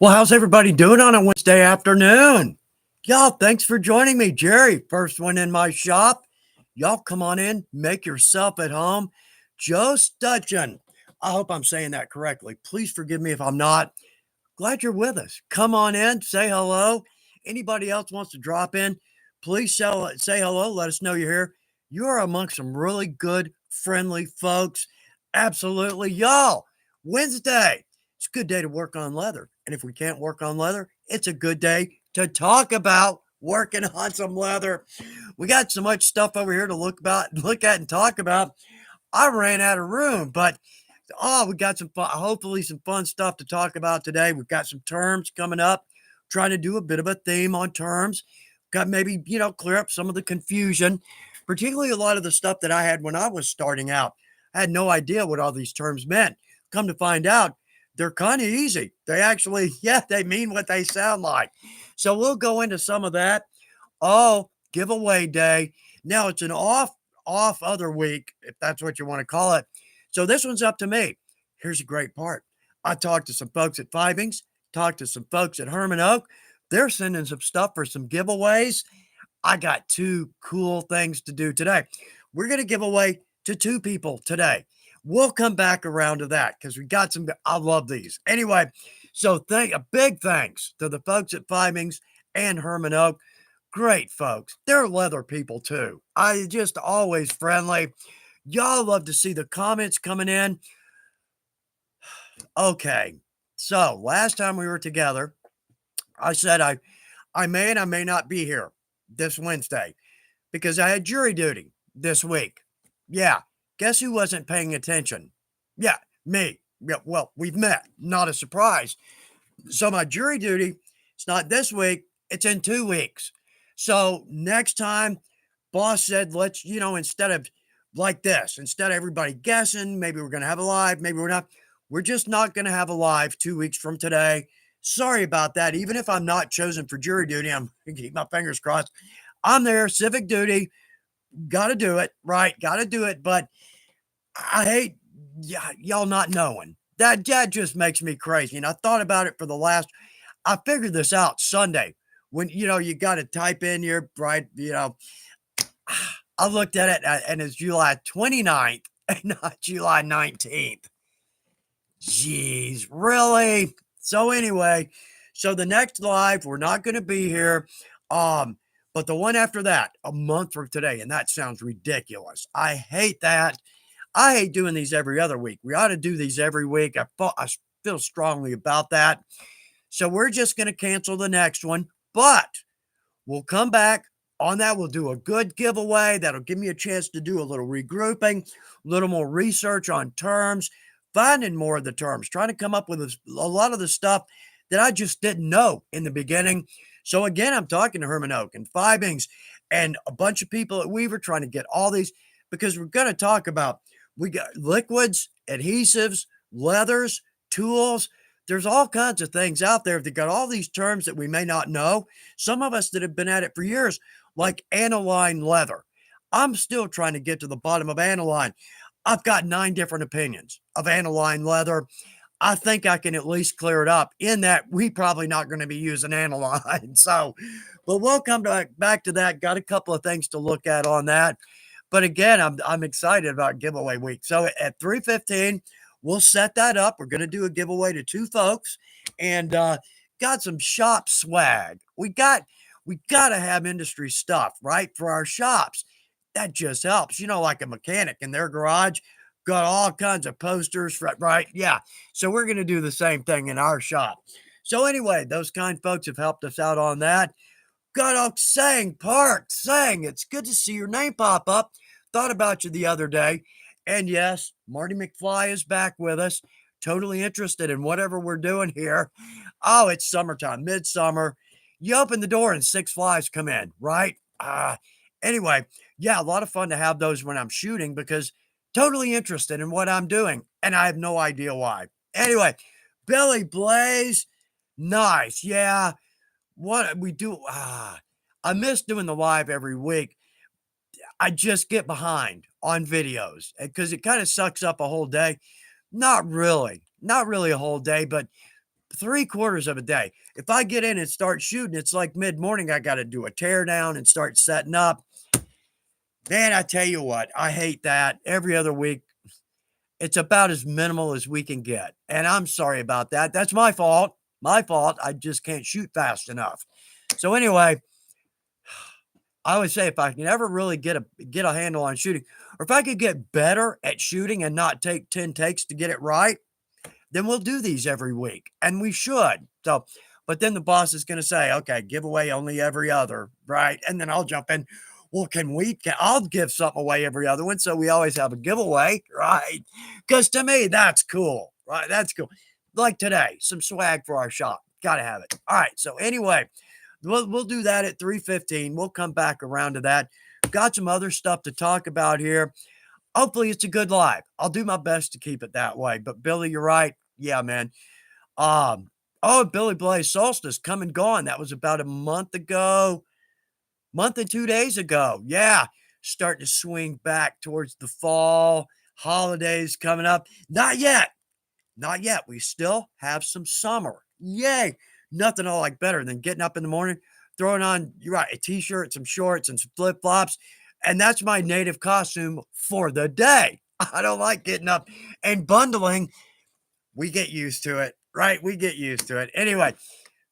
Well, how's everybody doing on a Wednesday afternoon? Y'all, thanks for joining me, Jerry. First one in my shop. Y'all come on in, make yourself at home. Joe Stutchin. I hope I'm saying that correctly. Please forgive me if I'm not. Glad you're with us. Come on in, say hello. Anybody else wants to drop in, please say hello. Let us know you're here. You're amongst some really good, friendly folks. Absolutely. Y'all, Wednesday, it's a good day to work on leather. And if we can't work on leather, it's a good day to talk about working on some leather. We got so much stuff over here to look at and talk about. I ran out of room, but we got some fun, hopefully some fun stuff to talk about today. We've got some terms coming up, trying to do a bit of a theme on terms. Got maybe, clear up some of the confusion, particularly a lot of the stuff that I had when I was starting out. I had no idea what all these terms meant. Come to find out, they're kind of easy. They actually, yeah, they mean what they sound like. So we'll go into some of that. Oh, giveaway day. Now it's an off other week, if that's what you want to call it. So this one's up to me. Here's a great part. I talked to some folks at Fivings, talked to some folks at Herman Oak. They're sending some stuff for some giveaways. I got two cool things to do today. We're going to give away to two people today. We'll come back around to that because we got some. I love these. Anyway, so a big thanks to the folks at Fivings and Herman Oak. Great folks. They're leather people too. I just always friendly. Y'all love to see the comments coming in. Okay. So last time we were together, I said I may and I may not be here this Wednesday because I had jury duty this week. Yeah. Guess who wasn't paying attention? Yeah, me. Yeah, well, we've met. Not a surprise. So my jury duty, it's not this week, it's in 2 weeks. So next time, boss said, let's, instead of like this, instead of everybody guessing, maybe we're going to have a live, maybe we're not. We're just not going to have a live 2 weeks from today. Sorry about that. Even if I'm not chosen for jury duty, I'm going to keep my fingers crossed. I'm there, civic duty. Got to do it, right? Got to do it. But I hate y'all not knowing. That just makes me crazy. And I thought about it I figured this out Sunday when, you got to type in your, right, I looked at it and it's July 29th and not July 19th. Jeez, really? So anyway, so the next live, we're not going to be here. But the one after that, a month from today, and that sounds ridiculous. I hate that. I hate doing these every other week. We ought to do these every week. I feel strongly about that. So we're just going to cancel the next one, but we'll come back on that. We'll do a good giveaway. That'll give me a chance to do a little regrouping, a little more research on terms, finding more of the terms, trying to come up with a lot of the stuff that I just didn't know in the beginning. So again, I'm talking to Herman Oak and Fivings and a bunch of people at Weaver trying to get all these because we're going to talk about we got liquids, adhesives, leathers, tools. There's all kinds of things out there that got all these terms that we may not know. Some of us that have been at it for years, like aniline leather. I'm still trying to get to the bottom of aniline. I've got 9 different opinions of aniline leather. I think I can at least clear it up in that we probably not going to be using aniline. So, but we'll come back to that. Got a couple of things to look at on that. But again, I'm excited about giveaway week. So at 3:15, we'll set that up. We're going to do a giveaway to 2 folks and got some shop swag. We got to have industry stuff, right? For our shops. That just helps. Like a mechanic in their garage, got all kinds of posters, right? Yeah. So we're going to do the same thing in our shop. So anyway, those kind folks have helped us out on that. Got all Park, it's good to see your name pop up. Thought about you the other day. And yes, Marty McFly is back with us. Totally interested in whatever we're doing here. Oh, it's summertime, midsummer. You open the door and 6 flies come in, right? Anyway, yeah, a lot of fun to have those when I'm shooting because totally interested in what I'm doing. And I have no idea why. Anyway, Billy Blaze, nice. Yeah. What we do, I miss doing the live every week. I just get behind on videos because it kind of sucks up a whole day. Not really a whole day, but 3/4 of a day. If I get in and start shooting, it's like mid-morning, I gotta do a tear down and start setting up. Man, I tell you what, I hate that. Every other week, it's about as minimal as we can get, and I'm sorry about that. That's my fault. My fault. I just can't shoot fast enough. So anyway, I would say if I can ever really get a handle on shooting, or if I could get better at shooting and not take 10 takes to get it right, then we'll do these every week, and we should. So, but then the boss is gonna say, "Okay, giveaway only every other," right? And then I'll jump in. Well, I'll give something away every other one, so we always have a giveaway, right? Because to me, that's cool, right? That's cool. Like today, some swag for our shop. Gotta have it. All right. So anyway, we'll do that at 3:15. We'll come back around to that. Got some other stuff to talk about here. Hopefully, it's a good live. I'll do my best to keep it that way. But Billy, you're right. Yeah, man. Um, oh, Billy Blaze Solstice come and gone. That was about a month ago, month and 2 days ago. Yeah, starting to swing back towards the fall, holidays coming up. Not yet. Not yet. We still have some summer. Yay. Nothing I like better than getting up in the morning, throwing on, you're right, a t-shirt, some shorts, and some flip-flops. And that's my native costume for the day. I don't like getting up and bundling. We get used to it, right? We get used to it. Anyway,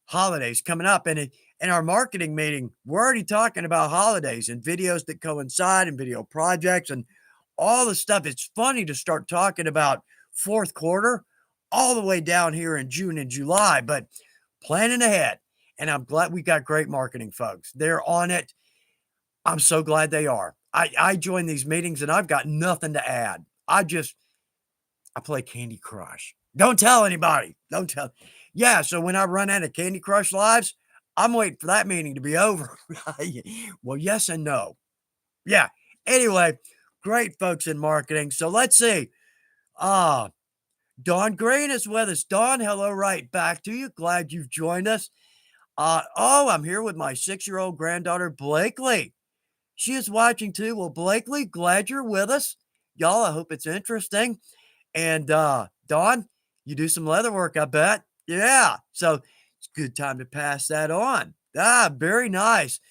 holidays coming up. And in our marketing meeting, we're already talking about holidays and videos that coincide and video projects and all the stuff. It's funny to start talking about fourth quarter all the way down here in June and July, but planning ahead. And I'm glad we got great marketing folks. They're on it. I'm so glad they are. I join these meetings and I've got nothing to add. I play Candy Crush. Don't tell anybody. Don't tell. Yeah, so when I run out of Candy Crush lives, I'm waiting for that meeting to be over. Well, yes and no. Yeah. Anyway, great folks in marketing. So let's see. Uh, Dawn Green is with us. Dawn, hello, right back to you. Glad you've joined us. I'm here with my 6-year-old granddaughter, Blakely. She is watching too. Well, Blakely, glad you're with us. Y'all, I hope it's interesting. And Dawn, you do some leather work, I bet. Yeah. So it's a good time to pass that on. Very nice.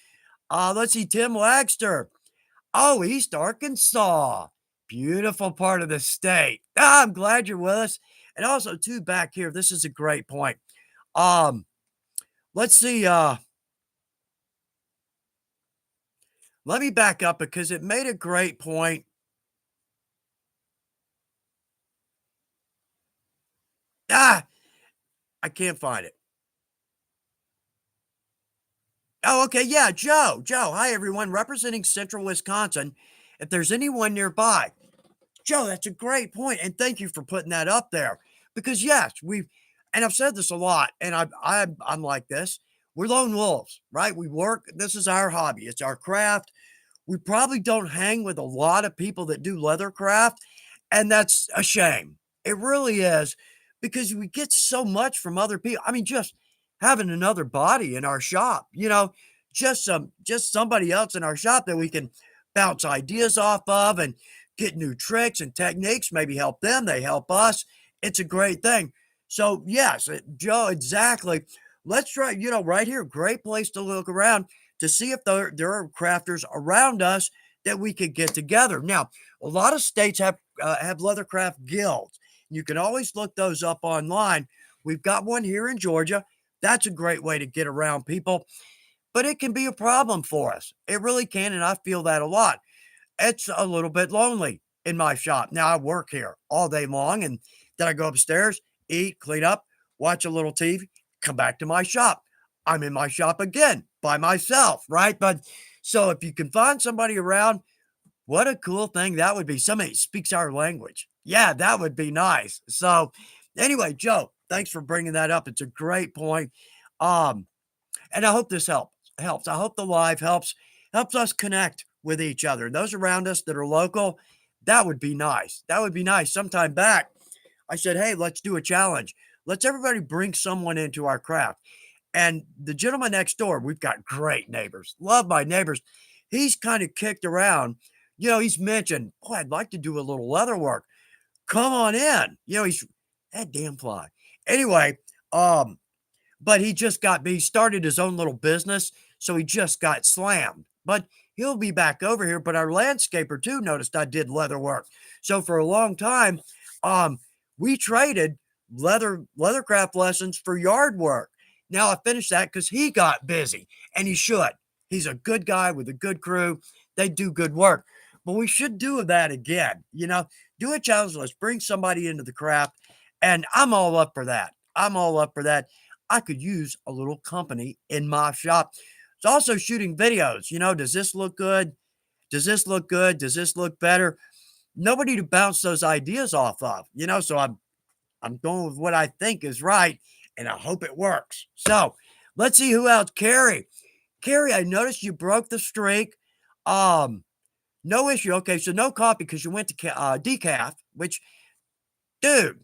Let's see, Tim Wagster. Oh, East Arkansas. Beautiful part of the state. I'm glad you're with us. And also, too, back here, this is a great point. Let's see. Let me back up because it made a great point. I can't find it. Oh, okay. Yeah, Joe. Joe. Hi, everyone. Representing Central Wisconsin. If there's anyone nearby, Joe, that's a great point, and thank you for putting that up there. Because yes, and I've said this a lot, and I'm like this. We're lone wolves, right? We work. This is our hobby. It's our craft. We probably don't hang with a lot of people that do leather craft, and that's a shame. It really is because we get so much from other people. I mean, just having another body in our shop, just somebody else in our shop that we can bounce ideas off of and get new tricks and techniques, maybe help them, they help us. It's a great thing. So, yes, Joe, exactly. Let's try, right here, great place to look around to see if there are crafters around us that we could get together. Now, a lot of states have leathercraft guilds. You can always look those up online. We've got one here in Georgia. That's a great way to get around people, but it can be a problem for us. It really can, and I feel that a lot. It's a little bit lonely in my shop. Now, I work here all day long, and then I go upstairs, eat, clean up, watch a little TV, come back to my shop. I'm in my shop again by myself, right? But so if you can find somebody around, what a cool thing that would be. Somebody speaks our language. Yeah, that would be nice. So anyway, Joe, thanks for bringing that up. It's a great point. Um, and I hope this helps. I hope the live helps us connect with each other. Those around us that are local, that would be nice. That would be nice. Sometime back, I said, hey, let's do a challenge. Let's everybody bring someone into our craft. And the gentleman next door, we've got great neighbors. Love my neighbors. He's kind of kicked around. He's mentioned, boy, I'd like to do a little leather work. Come on in. He's that damn fly. Anyway, Um, but he started his own little business, so he just got slammed. But he'll be back over here. But our landscaper too noticed I did leather work. So for a long time, um, we traded leathercraft lessons for yard work. Now I finished that because he got busy, and he should. He's a good guy with a good crew. They do good work. But we should do that again. Do a challenge. Let's bring somebody into the craft. And I'm all up for that. I'm all up for that. I could use a little company in my shop. It's also shooting videos. Does this look good? Does this look good? Does this look better? Nobody to bounce those ideas off of, so I'm going with what I think is right, and I hope it works. So let's see who else. Carrie, I noticed you broke the streak. No issue. Okay, so no coffee because you went to decaf, which, dude,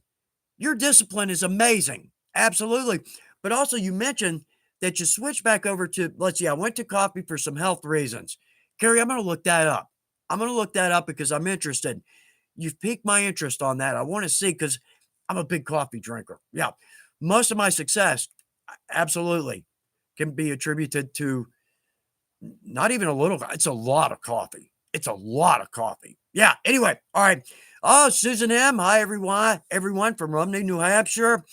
your discipline is amazing. Absolutely. But also, you mentioned that you switched back over to, let's see, I went to coffee for some health reasons. Carrie, I'm going to look that up. I'm going to look that up because I'm interested. You've piqued my interest on that. I want to see because I'm a big coffee drinker. Yeah. Most of my success, absolutely, can be attributed to not even a little, it's a lot of coffee. It's a lot of coffee. Yeah. Anyway. All right. Oh, Susan M. Hi, everyone from Rumney, New Hampshire.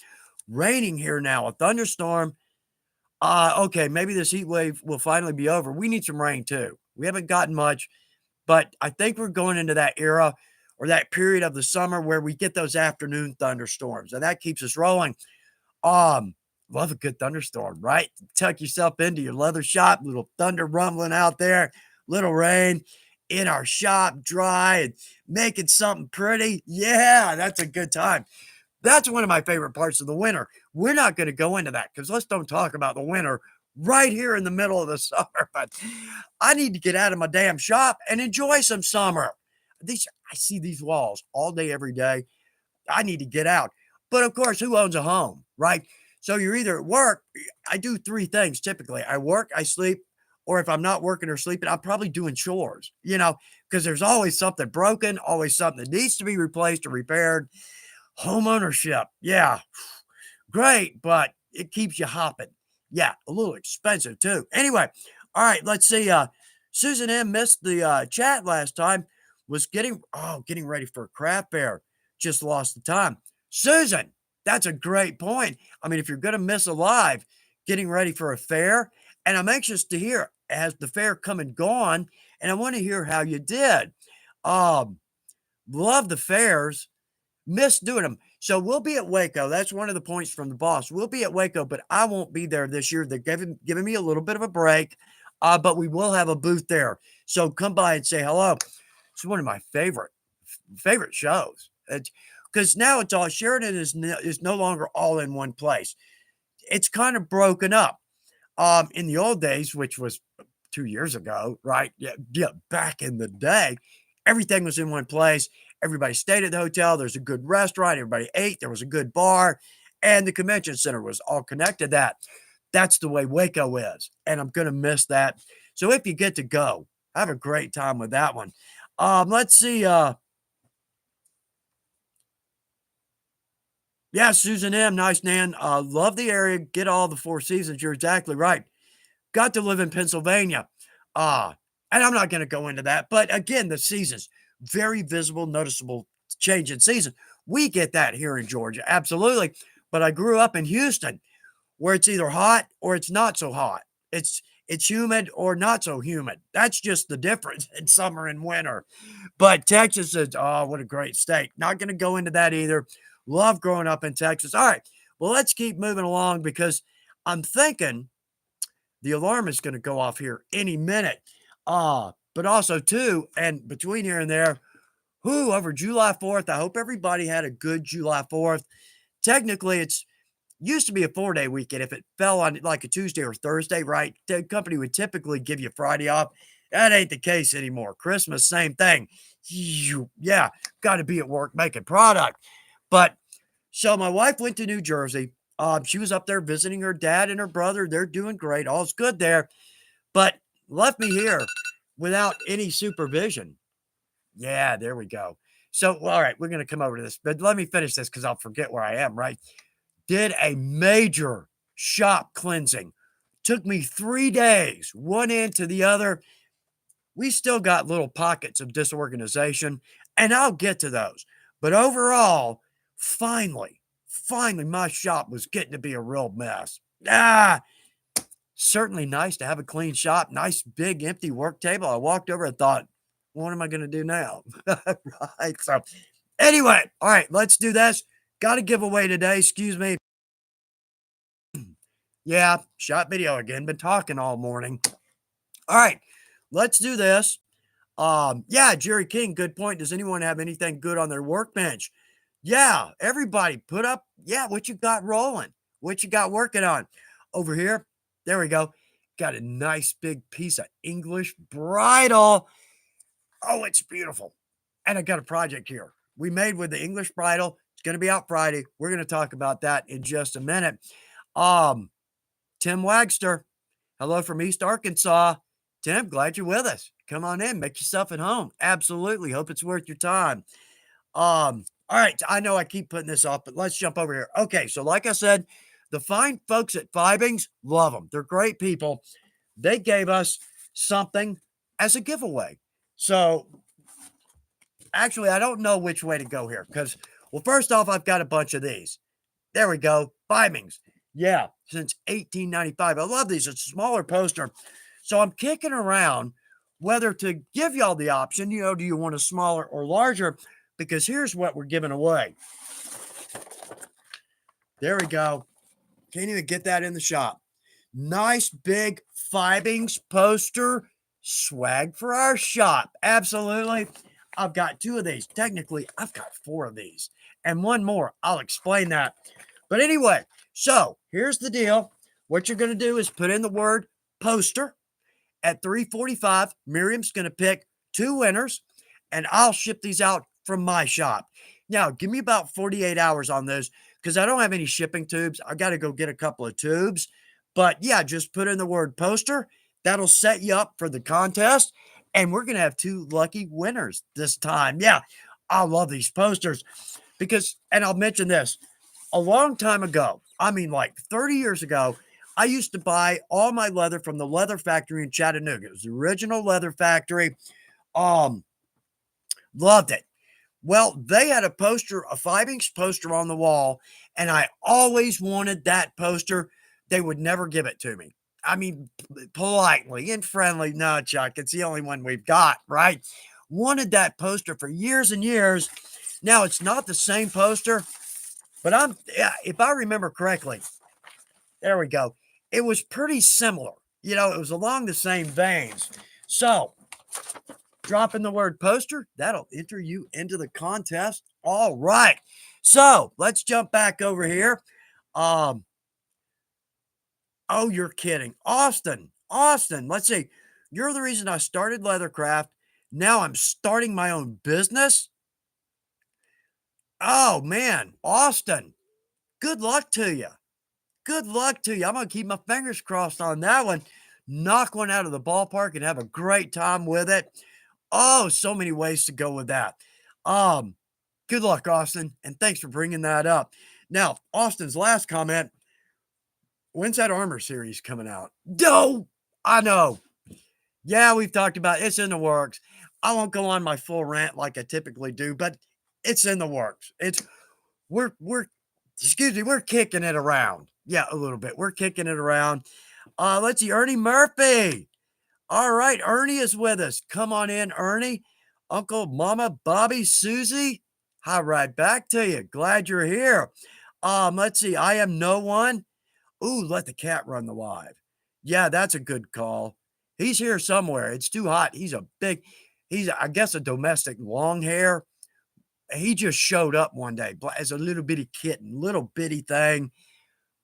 Raining here now, a thunderstorm. Okay, maybe this heat wave will finally be over. We need some rain too. We haven't gotten much, but I think we're going into that era or that period of the summer where we get those afternoon thunderstorms, and that keeps us rolling. Um, Love a good thunderstorm, right? Tuck yourself into your leather shop, little thunder rumbling out there, little rain in our shop, dry and making something pretty. Yeah, that's a good time. That's one of my favorite parts of the winter. We're not going to go into that because let's don't talk about the winter right here in the middle of the summer. But I need to get out of my damn shop and enjoy some summer. I see these walls all day, every day. I need to get out. But of course, who owns a home, right? So you're either at work. I do three things typically. I work, I sleep, or if I'm not working or sleeping, I'm probably doing chores, because there's always something broken, always something that needs to be replaced or repaired. Home ownership. Yeah, great, but it keeps you hopping. Yeah, a little expensive too. Anyway, all right, let's see. Susan M missed the chat last time. Was getting ready for a craft fair. Just lost the time. Susan, that's a great point. I mean, if you're gonna miss a live, getting ready for a fair, and I'm anxious to hear, has the fair come and gone? And I want to hear how you did. Um, Love the fairs. Miss doing them. So we'll be at Waco. That's one of the points from the boss. We'll be at Waco, but I won't be there this year. They're giving me a little bit of a break, but we will have a booth there. So come by and say hello. It's one of my favorite shows. Because now it's all Sheridan is no longer all in one place. It's kind of broken up. In the old days, which was 2 years ago, right? Yeah, back in the day, everything was in one place. Everybody stayed at the hotel. There's a good restaurant. Everybody ate. There was a good bar. And the convention center was all connected. That's the way Waco is. And I'm going to miss that. So if you get to go, have a great time with that one. Let's see. Yeah, Susan M. Nice, Nan. Love the area. Get all the four seasons. You're exactly right. Got to live in Pennsylvania. And I'm not going to go into that. But again, the seasons, very visible, noticeable change in season. We get that here in Georgia. Absolutely. But I grew up in Houston where it's either hot or it's not so hot. It's humid or not so humid. That's just the difference in summer and winter. But Texas is, oh, what a great state. Not going to go into that either. Love growing up in Texas. All right. Well, let's keep moving along because I'm thinking the alarm is going to go off here any minute. But also too, and between here and there, over July 4th, I hope everybody had a good July 4th. Technically, it's used to be a 4-day weekend. If it fell on like a Tuesday or Thursday, right? The company would typically give you Friday off. That ain't the case anymore. Christmas, same thing. Yeah, got to be at work making product. But so my wife went to New Jersey. She was up there visiting her dad and her brother. They're doing great. All's good there. But left me here without any supervision. Yeah, there we go. So, all right, we're going to come over to this, but let me finish this because I'll forget where I am, right? did a major shop cleansing. Took me 3 days, one end to the other. We still got little pockets of disorganization, and I'll get to those. But overall, finally, my shop was getting to be a real mess. Certainly nice to have a clean shop, nice big empty work table. I walked over and thought, what am I going to do now? Right. So, anyway, all right, let's do this. Got a giveaway today. Excuse me. Yeah, shot video again. Been talking all morning. All right, let's do this. Yeah, Jerry King, good point. Does anyone have anything good on their workbench? Yeah, everybody put up, yeah, what you got rolling, what you got working on. Over here, there we go. Got a nice big piece of English bridle. Oh, it's beautiful. And I got a project here. We made with the English bridle. It's going to be out Friday. We're going to talk about that in just a minute. Tim Wagster, hello from East Arkansas. Tim, glad you're with us. Come on in, make yourself at home. Absolutely. Hope it's worth your time. All right. I know I keep putting this off, but let's jump over here. Okay. So, like I said, the fine folks at Fibings, love them. They're great people. They gave us something as a giveaway. So, actually, I don't know which way to go here because, well, first off, I've got a bunch of these. There we go. Fibings. Yeah, since 1895. I love these. It's a smaller poster. So I'm kicking around whether to give y'all the option, do you want a smaller or larger? Because here's what we're giving away. There we go. Can't even get that in the shop. Nice big Fibings poster. Swag for our shop. Absolutely. I've got 2 of these. Technically, I've got 4 of these. And one more. I'll explain that. But anyway, so here's the deal. What you're going to do is put in the word poster. At 3:45, Miriam's going to pick 2 winners, and I'll ship these out from my shop. Now, give me about 48 hours on those because I don't have any shipping tubes. I got to go get a couple of tubes. But yeah, just put in the word poster. That'll set you up for the contest. And we're going to have 2 lucky winners this time. Yeah, I love these posters because, and I'll mention this, a long time ago, I mean like 30 years ago, I used to buy all my leather from the leather factory in Chattanooga. It was the original leather factory. Loved it. Well, they had a poster, a Fibings poster on the wall, and I always wanted that poster. They would never give it to me. I mean, politely and friendly. No, Chuck, it's the only one we've got, right? Wanted that poster for years and years. Now, it's not the same poster, but if I remember correctly, there we go. It was pretty similar. It was along the same veins. So, drop in the word poster. That'll enter you into the contest. All right. So, let's jump back over here. Oh, you're kidding. Austin, let's see. You're the reason I started Leathercraft. Now I'm starting my own business. Oh, man. Austin, good luck to you. Good luck to you. I'm going to keep my fingers crossed on that one. Knock one out of the ballpark and have a great time with it. Oh, so many ways to go with that. Good luck, Austin, and thanks for bringing that up. Now, Austin's last comment, when's that Armor series coming out? No, I know. Yeah, we've talked about it. It's in the works. I won't go on my full rant like I typically do, but it's in the works. We're kicking it around. Yeah, a little bit. We're kicking it around. Let's see, Ernie Murphy. All right, Ernie is with us. Come on in, Ernie. Uncle, Mama, Bobby, Susie. Hi, right back to you. Glad you're here. Let's see, I am no one. Ooh, let the cat run the live. Yeah, that's a good call. He's here somewhere. It's too hot. He's I guess, a domestic long hair. He just showed up one day as a little bitty kitten, little bitty thing.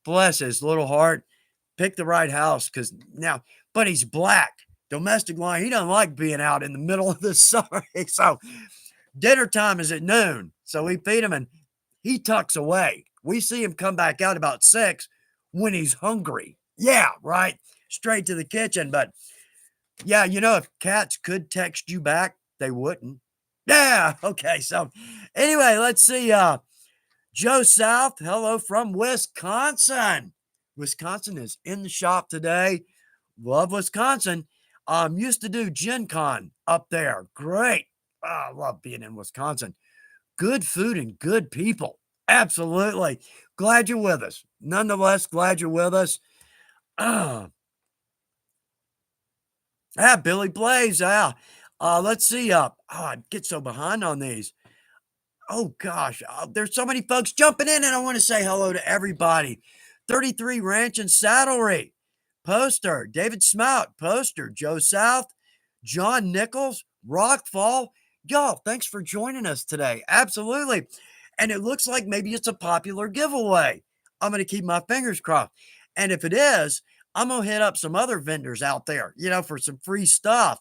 Bless his little heart. Pick the right house but he's black. Domestic line. He doesn't like being out in the middle of the summer. So dinner time is at noon. So we feed him and he tucks away. We see him come back out about 6 when he's hungry. Yeah, right. Straight to the kitchen. But yeah, if cats could text you back, they wouldn't. Yeah. Okay. So anyway, let's see. Joe South, hello from Wisconsin. Wisconsin is in the shop today. Love Wisconsin. Used to do Gen Con up there. Great. I love being in Wisconsin. Good food and good people. Absolutely. Glad you're with us. Nonetheless, glad you're with us. Billy Blaze. Let's see. I get so behind on these. Oh gosh, there's so many folks jumping in, and I want to say hello to everybody. 33 Ranch and Saddlery, poster. David Smout, poster. Joe South, John Nichols, Rockfall. Y'all, thanks for joining us today. Absolutely. And it looks like maybe it's a popular giveaway. I'm going to keep my fingers crossed. And if it is, I'm going to hit up some other vendors out there, for some free stuff.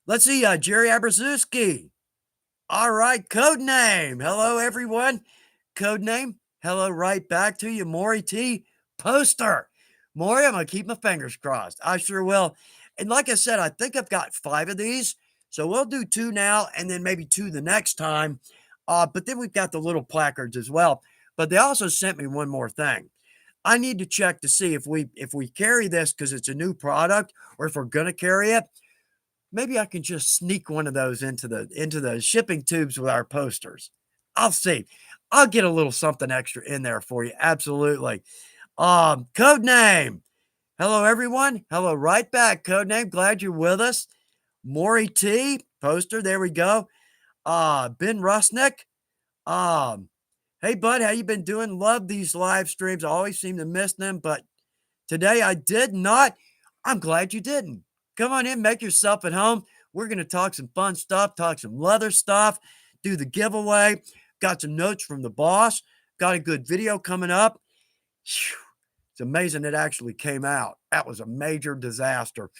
Let's see, Jerry Abrazuski. All right, code name. Hello, everyone. Code name. Hello, right back to you, Maury T. Poster. Maury, I'm going to keep my fingers crossed. I sure will. And like I said, I think I've got 5 of these. So we'll do 2 now and then maybe 2 the next time. But then we've got the little placards as well. But they also sent me one more thing. I need to check to see if we carry this because it's a new product, or if we're going to carry it. Maybe I can just sneak one of those into the shipping tubes with our posters. I'll see. I'll get a little something extra in there for you. Absolutely. Code name. Hello, everyone. Hello, right back. Code name. Glad you're with us. Maury T. Poster. There we go. Ben Rusnick. Hey, bud, how you been doing? Love these live streams. I always seem to miss them, but today I did not. I'm glad you didn't. Come on in, make yourself at home. We're going to talk some fun stuff, talk some leather stuff, do the giveaway. Got some notes from the boss. Got a good video coming up. Whew. It's amazing it actually came out. That was a major disaster.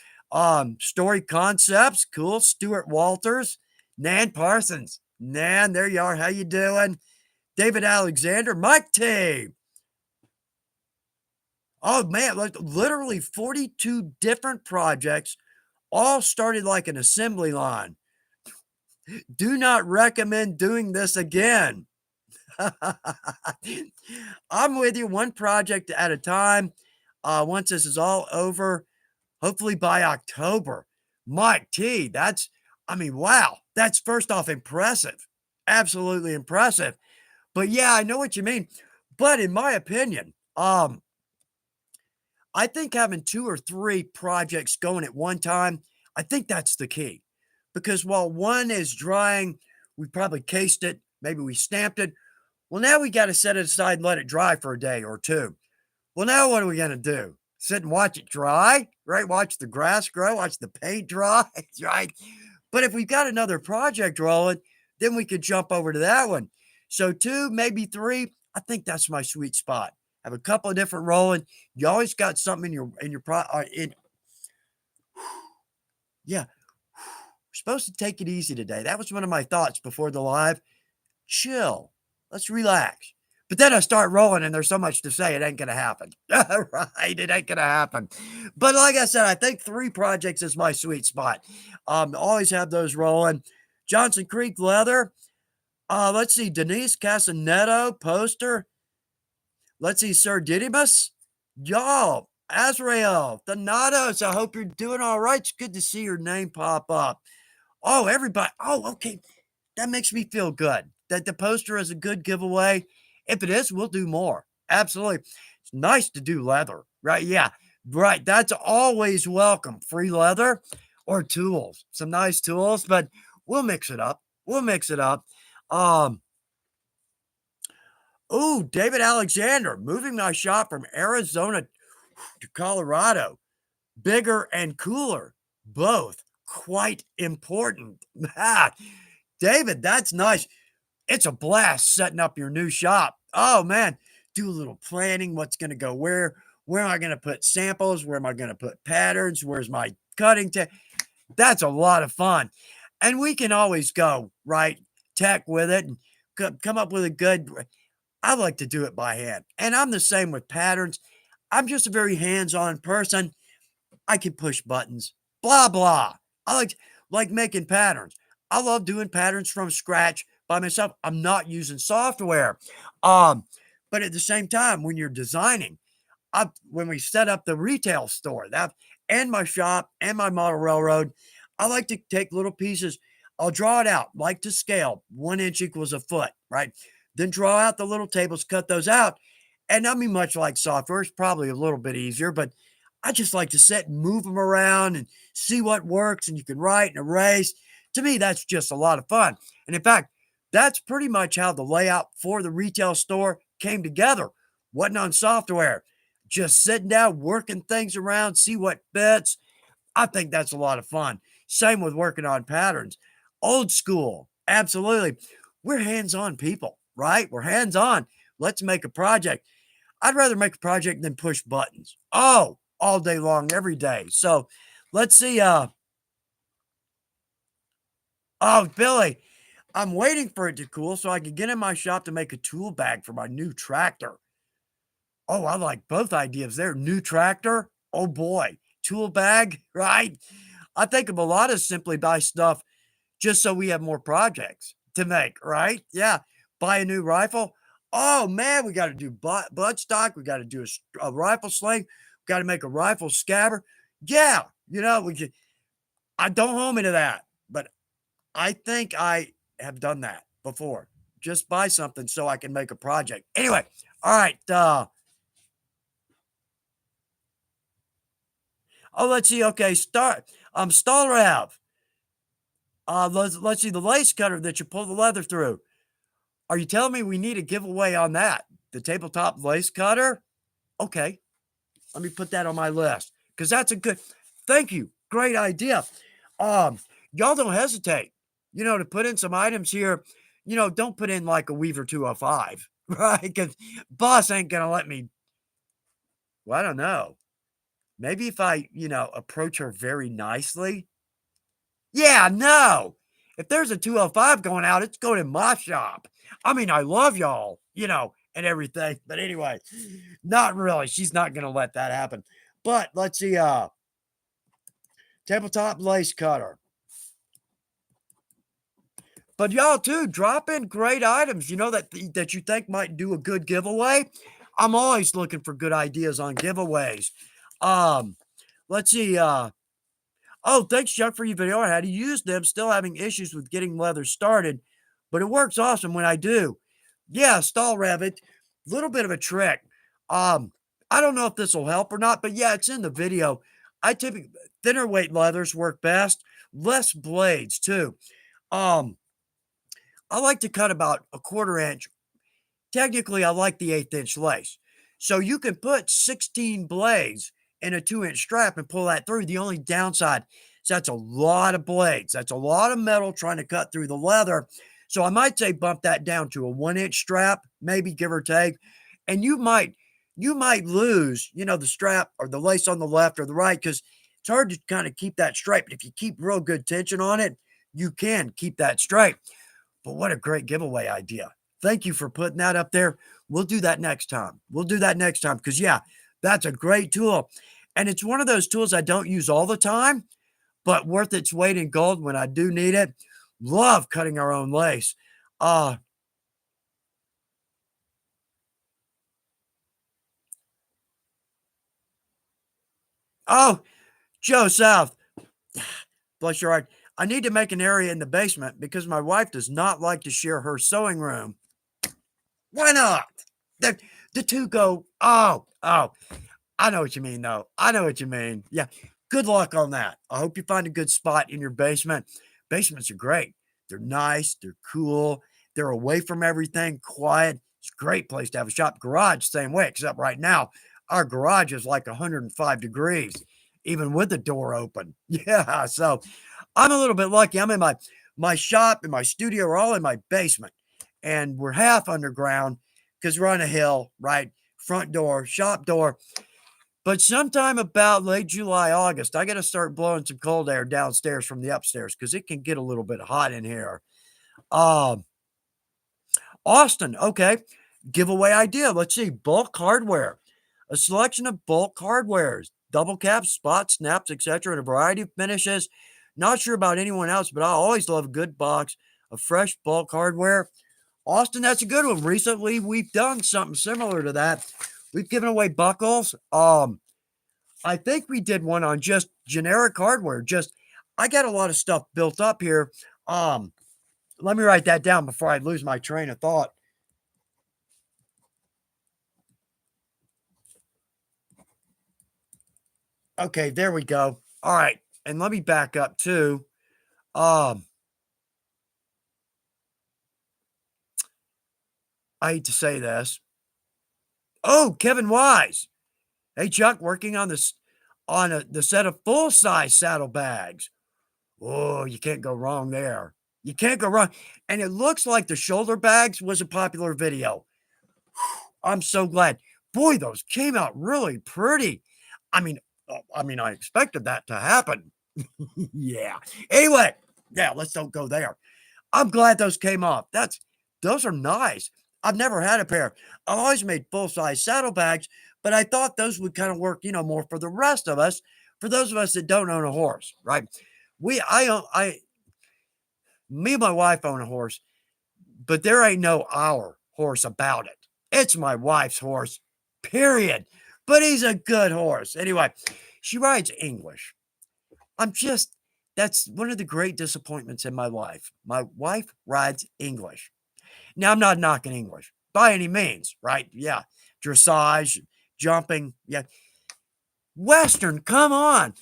Story concepts, cool. Stuart Walters, Nan Parsons. Nan, there you are. How you doing? David Alexander, Mike T. Oh, man, literally 42 different projects, all started like an assembly line. Do not recommend doing this again. I'm with you, one project at a time. Once this is all over, hopefully by October. Mike T, wow, that's first off impressive. Absolutely impressive. But yeah, I know what you mean. But in my opinion, I think having 2 or 3 projects going at one time, I think that's the key. Because while one is drying, we probably cased it, maybe we stamped it. Well, now we got to set it aside and let it dry for a day or 2. Well, now what are we going to do? Sit and watch it dry, right? Watch the grass grow, watch the paint dry, right? But if we've got another project rolling, then we could jump over to that one. So 2, maybe 3, I think that's my sweet spot. Have a couple of different rolling. You always got something in your yeah. We're supposed to take it easy today. That was one of my thoughts before the live. Chill. Let's relax. But then I start rolling and there's so much to say, it ain't going to happen. Right? It ain't going to happen. But like I said, I think 3 projects is my sweet spot. Always have those rolling. Johnson Creek Leather. Let's see. Denise Casanetto, poster. Let's see. Sir Didymus. Y'all. Azrael. Thanatos. I hope you're doing all right. It's good to see your name pop up. Oh, everybody. Oh, okay. That makes me feel good that the poster is a good giveaway. If it is, we'll do more. Absolutely. It's nice to do leather, right? Yeah, right. That's always welcome. Free leather or tools, some nice tools, but we'll mix it up. We'll mix it up. David Alexander, moving my shop from Arizona to Colorado. Bigger and cooler, both quite important. David, that's nice. It's a blast setting up your new shop. Oh, man. Do a little planning. What's going to go where? Where am I going to put samples? Where am I going to put patterns? Where's my cutting? That's a lot of fun. And we can always go, right, tech with it and come up with a good. I like to do it by hand. And I'm the same with patterns. I'm just a very hands-on person. I can push buttons, blah, blah. I like making patterns. I love doing patterns from scratch by myself. I'm not using software. Um, but at the same time, when you're designing, when we set up the retail store, that and my shop and my model railroad, I like to take little pieces. I'll draw it out, like to scale. 1 inch equals a foot, right? Then draw out the little tables, cut those out. And I mean, much like software, it's probably a little bit easier, but I just like to sit and move them around and see what works. And you can write and erase. To me, that's just a lot of fun. And in fact, that's pretty much how the layout for the retail store came together. Wasn't on software, just sitting down, working things around, see what fits. I think that's a lot of fun. Same with working on patterns. Old school, absolutely. We're hands on people, right? We're hands on. Let's make a project. I'd rather make a project than push buttons. Oh, all day long, every day. So let's see. Oh, Billy, I'm waiting for it to cool so I can get in my shop to make a tool bag for my new tractor. Oh, I like both ideas there. New tractor. Oh boy. Tool bag, right? I think of a lot of simply buy stuff just so we have more projects to make, right? Yeah. Buy a new rifle. Oh man, we got to do buttstock. We got to do a rifle sling. Got to make a rifle scabbard. Yeah, we can. I don't hold me to that, but I think I have done that before. Just buy something so I can make a project. Anyway, all right. Oh, let's see. Okay, stall rev. Let's see the lace cutter that you pull the leather through. Are you telling me we need a giveaway on that? The tabletop lace cutter? Okay, let me put that on my list because that's a good. Thank you. Great idea. Y'all don't hesitate. To put in some items here. Don't put in like a Weaver 205, right? Because boss ain't gonna let me. Well, I don't know. Maybe if I, approach her very nicely. Yeah, no. If there's a 205 going out, it's going in my shop. I mean, I love y'all, and everything. But anyway, not really. She's not going to let that happen. But let's see, tabletop lace cutter. But y'all too, drop in great items, that you think might do a good giveaway. I'm always looking for good ideas on giveaways. Let's see, oh, thanks, Chuck, for your video on how to use them. Still having issues with getting leather started, but it works awesome when I do. Yeah, stall rabbit. Little bit of a trick. I don't know if this will help or not, but yeah, it's in the video. I typically thinner weight leathers work best. Less blades too. Um, I like to cut about a 1/4 inch. Technically, I like the 1/8 inch lace. So you can put 16 blades in a 2 inch strap and pull that through. The only downside is that's a lot of blades. That's a lot of metal trying to cut through the leather. So I might say bump that down to a 1 inch strap, maybe give or take. And you might lose, the strap or the lace on the left or the right, because it's hard to kind of keep that straight. But if you keep real good tension on it, you can keep that straight. But what a great giveaway idea. Thank you for putting that up there. We'll do that next time. Because, yeah, that's a great tool. And it's one of those tools I don't use all the time, but worth its weight in gold when I do need it. Love cutting our own lace. Oh, Joe South, bless your heart. I need to make an area in the basement because my wife does not like to share her sewing room. Why not? The two go, I know what you mean, though. I know what you mean. Yeah. Good luck on that. I hope you find a good spot in your basement. Basements are great. They're nice. They're cool. They're away from everything, quiet. It's a great place to have a shop. Garage, same way, except right now, our garage is like 105 degrees, even with the door open. Yeah. So I'm a little bit lucky. I'm in my shop and my studio are all in my basement. And we're half underground because we're on a hill, right? Front door, shop door. But sometime about late July, August, I got to start blowing some cold air downstairs from the upstairs because it can get a little bit hot in here. Um, Austin, okay. Giveaway idea. Let's see. Bulk hardware. A selection of bulk hardwares, double caps, spots, snaps, etc., in a variety of finishes. Not sure about anyone else, but I always love a good box of fresh bulk hardware. Austin, that's a good one. Recently, we've done something similar to that. We've given away buckles. I think we did one on just generic hardware. I got a lot of stuff built up here. Let me write that down before I lose my train of thought. Okay, there we go. All right. And let me back up too. I hate to say this. Oh, Kevin Wise. Hey, Chuck, working on this the set of full-size saddlebags. Oh, you can't go wrong there. You can't go wrong. And it looks like the shoulder bags was a popular video. I'm so glad. Boy, those came out really pretty. I mean, I expected that to happen. Yeah. Anyway, yeah, let's don't go there. I'm glad those came off. Those are nice. I've never had a pair. I always made full-size saddlebags, but I thought those would kind of work, more for the rest of us, for those of us that don't own a horse, right? Me and my wife own a horse, but there ain't no our horse about it. It's my wife's horse, period. But he's a good horse. Anyway, she rides English. That's one of the great disappointments in my life. My wife rides English. Now, I'm not knocking English by any means, right? Yeah. Dressage, jumping. Yeah. Western, come on.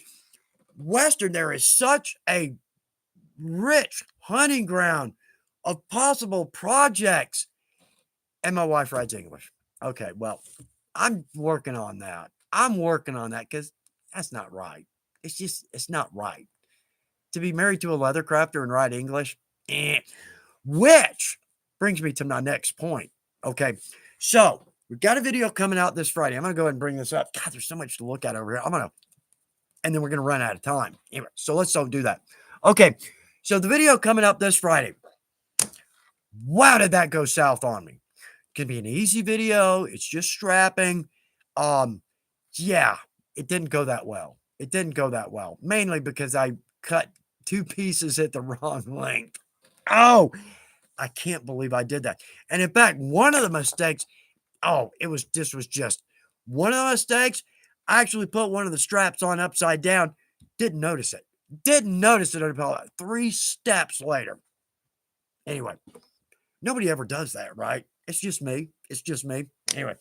Western, there is such a rich hunting ground of possible projects. And my wife rides English. Okay, well, I'm working on that. I'm working on that because that's not right. It's not right. To be married to a leather crafter and ride English, which brings me to my next point. Okay, so we've got a video coming out this Friday. I'm going to go ahead and bring this up. God, there's so much to look at over here. And then we're going to run out of time. Anyway, so let's don't do that. Okay, so the video coming up this Friday. Wow, did that go south on me? It can be an easy video. It's just strapping. Yeah, it didn't go that well. It didn't go that well, mainly because I cut 2 pieces at the wrong length. Oh, I can't believe I did that. And in fact, one of the mistakes, this was just one of the mistakes. I actually put one of the straps on upside down. Didn't notice it. Didn't notice it until 3 steps later. Anyway, nobody ever does that, right? It's just me. It's just me. Anyway,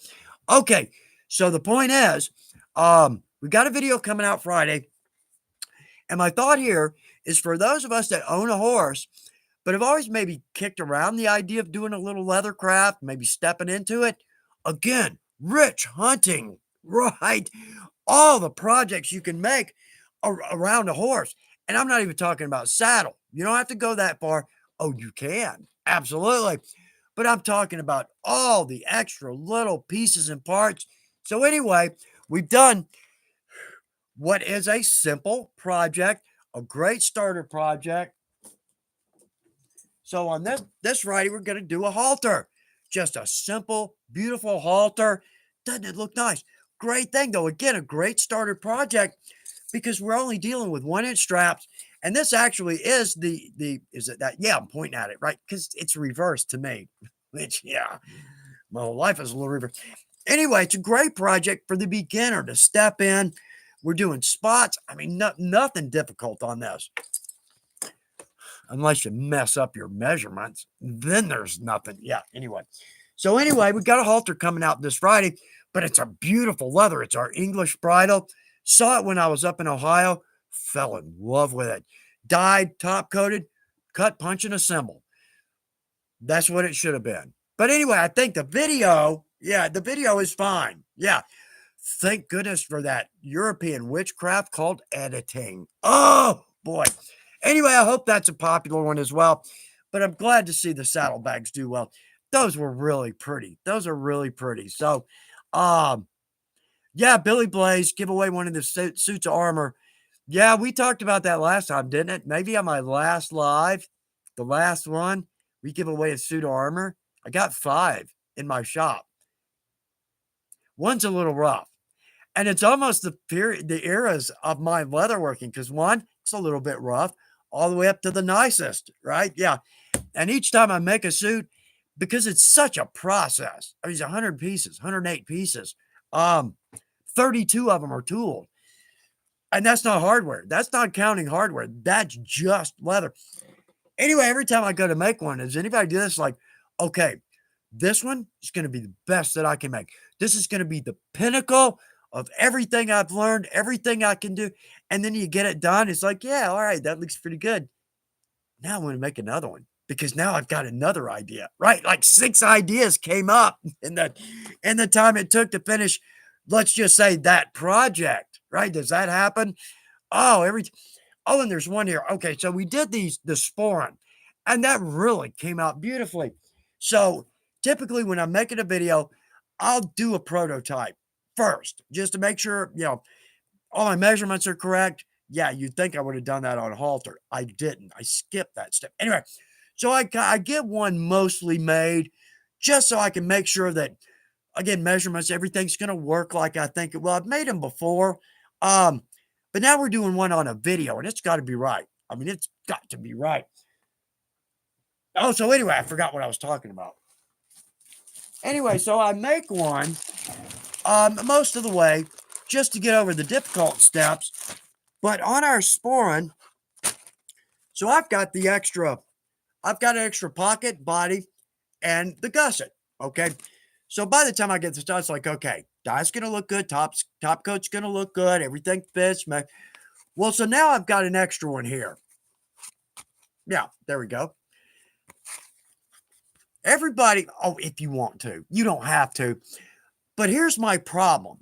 okay. So the point is, we've got a video coming out Friday. And my thought here is for those of us that own a horse, but have always maybe kicked around the idea of doing a little leather craft, maybe stepping into it. Again, rich hunting, right? All the projects you can make around a horse. And I'm not even talking about saddle. You don't have to go that far. Oh, you can. Absolutely. But I'm talking about all the extra little pieces and parts. So anyway, we've done what is a simple project, a great starter project. So on this Friday, we're going to do a halter. Just a simple, beautiful halter. Doesn't it look nice? Great thing, though. Again, a great starter project because we're only dealing with 1-inch straps. And this actually is is it that? Yeah, I'm pointing at it, right? Because it's reversed to me. Which, yeah, my whole life is a little reversed. Anyway, it's a great project for the beginner to step in. We're doing spots. I mean, nothing difficult on this. Unless you mess up your measurements, then there's nothing. Yeah, anyway. So anyway, we got a halter coming out this Friday, but it's a beautiful leather. It's our English bridle. Saw it when I was up in Ohio. Fell in love with it. Dyed, top coated, cut, punch, and assemble. That's what it should have been. But anyway, I think the video is fine. Yeah. Thank goodness for that European witchcraft called editing. Oh, boy. Anyway, I hope that's a popular one as well. But I'm glad to see the saddlebags do well. Those were really pretty. Those are really pretty. So, yeah, Billy Blaze, give away one of the suits of armor. Yeah, we talked about that last time, didn't it? Maybe on my last live, the last one, we give away a suit of armor. I got 5 in my shop. One's a little rough. And it's almost the eras of my leatherworking because one, it's a little bit rough, all the way up to the nicest, right? Yeah. And each time I make a suit, because it's such a process, I mean, it's 100 pieces, 108 pieces. Um, 32 of them are tooled. And that's not hardware. That's not counting hardware. That's just leather. Anyway, every time I go to make one, does anybody do this? Like, okay, this one is going to be the best that I can make. This is going to be the pinnacle of everything I've learned, everything I can do. And then you get it done. It's like, yeah, all right, that looks pretty good. Now I want to make another one because now I've got another idea, right? Like 6 ideas came up in the time it took to finish, let's just say that project, right? Does that happen? Oh, oh, and there's one here. Okay, so we did the sporin, and that really came out beautifully. So typically when I'm making a video, I'll do a prototype first, just to make sure, all my measurements are correct. Yeah, you'd think I would have done that on halter. I didn't. I skipped that step. Anyway, so I get one mostly made just so I can make sure that, again, measurements, everything's going to work like I think it will. I've made them before, um, but now we're doing one on a video, and it's got to be right. I mean, it's got to be right. Oh, so anyway, I forgot what I was talking about. Anyway, so I make one most of the way just to get over the difficult steps. But on our sporin, so I've got an extra pocket, body, and the gusset. Okay. So by the time I get this done, it's like, okay, die's gonna look good, top coat's gonna look good, everything fits. Well, so now I've got an extra one here. Yeah, there we go. Everybody, oh, if you want to, you don't have to. But here's my problem.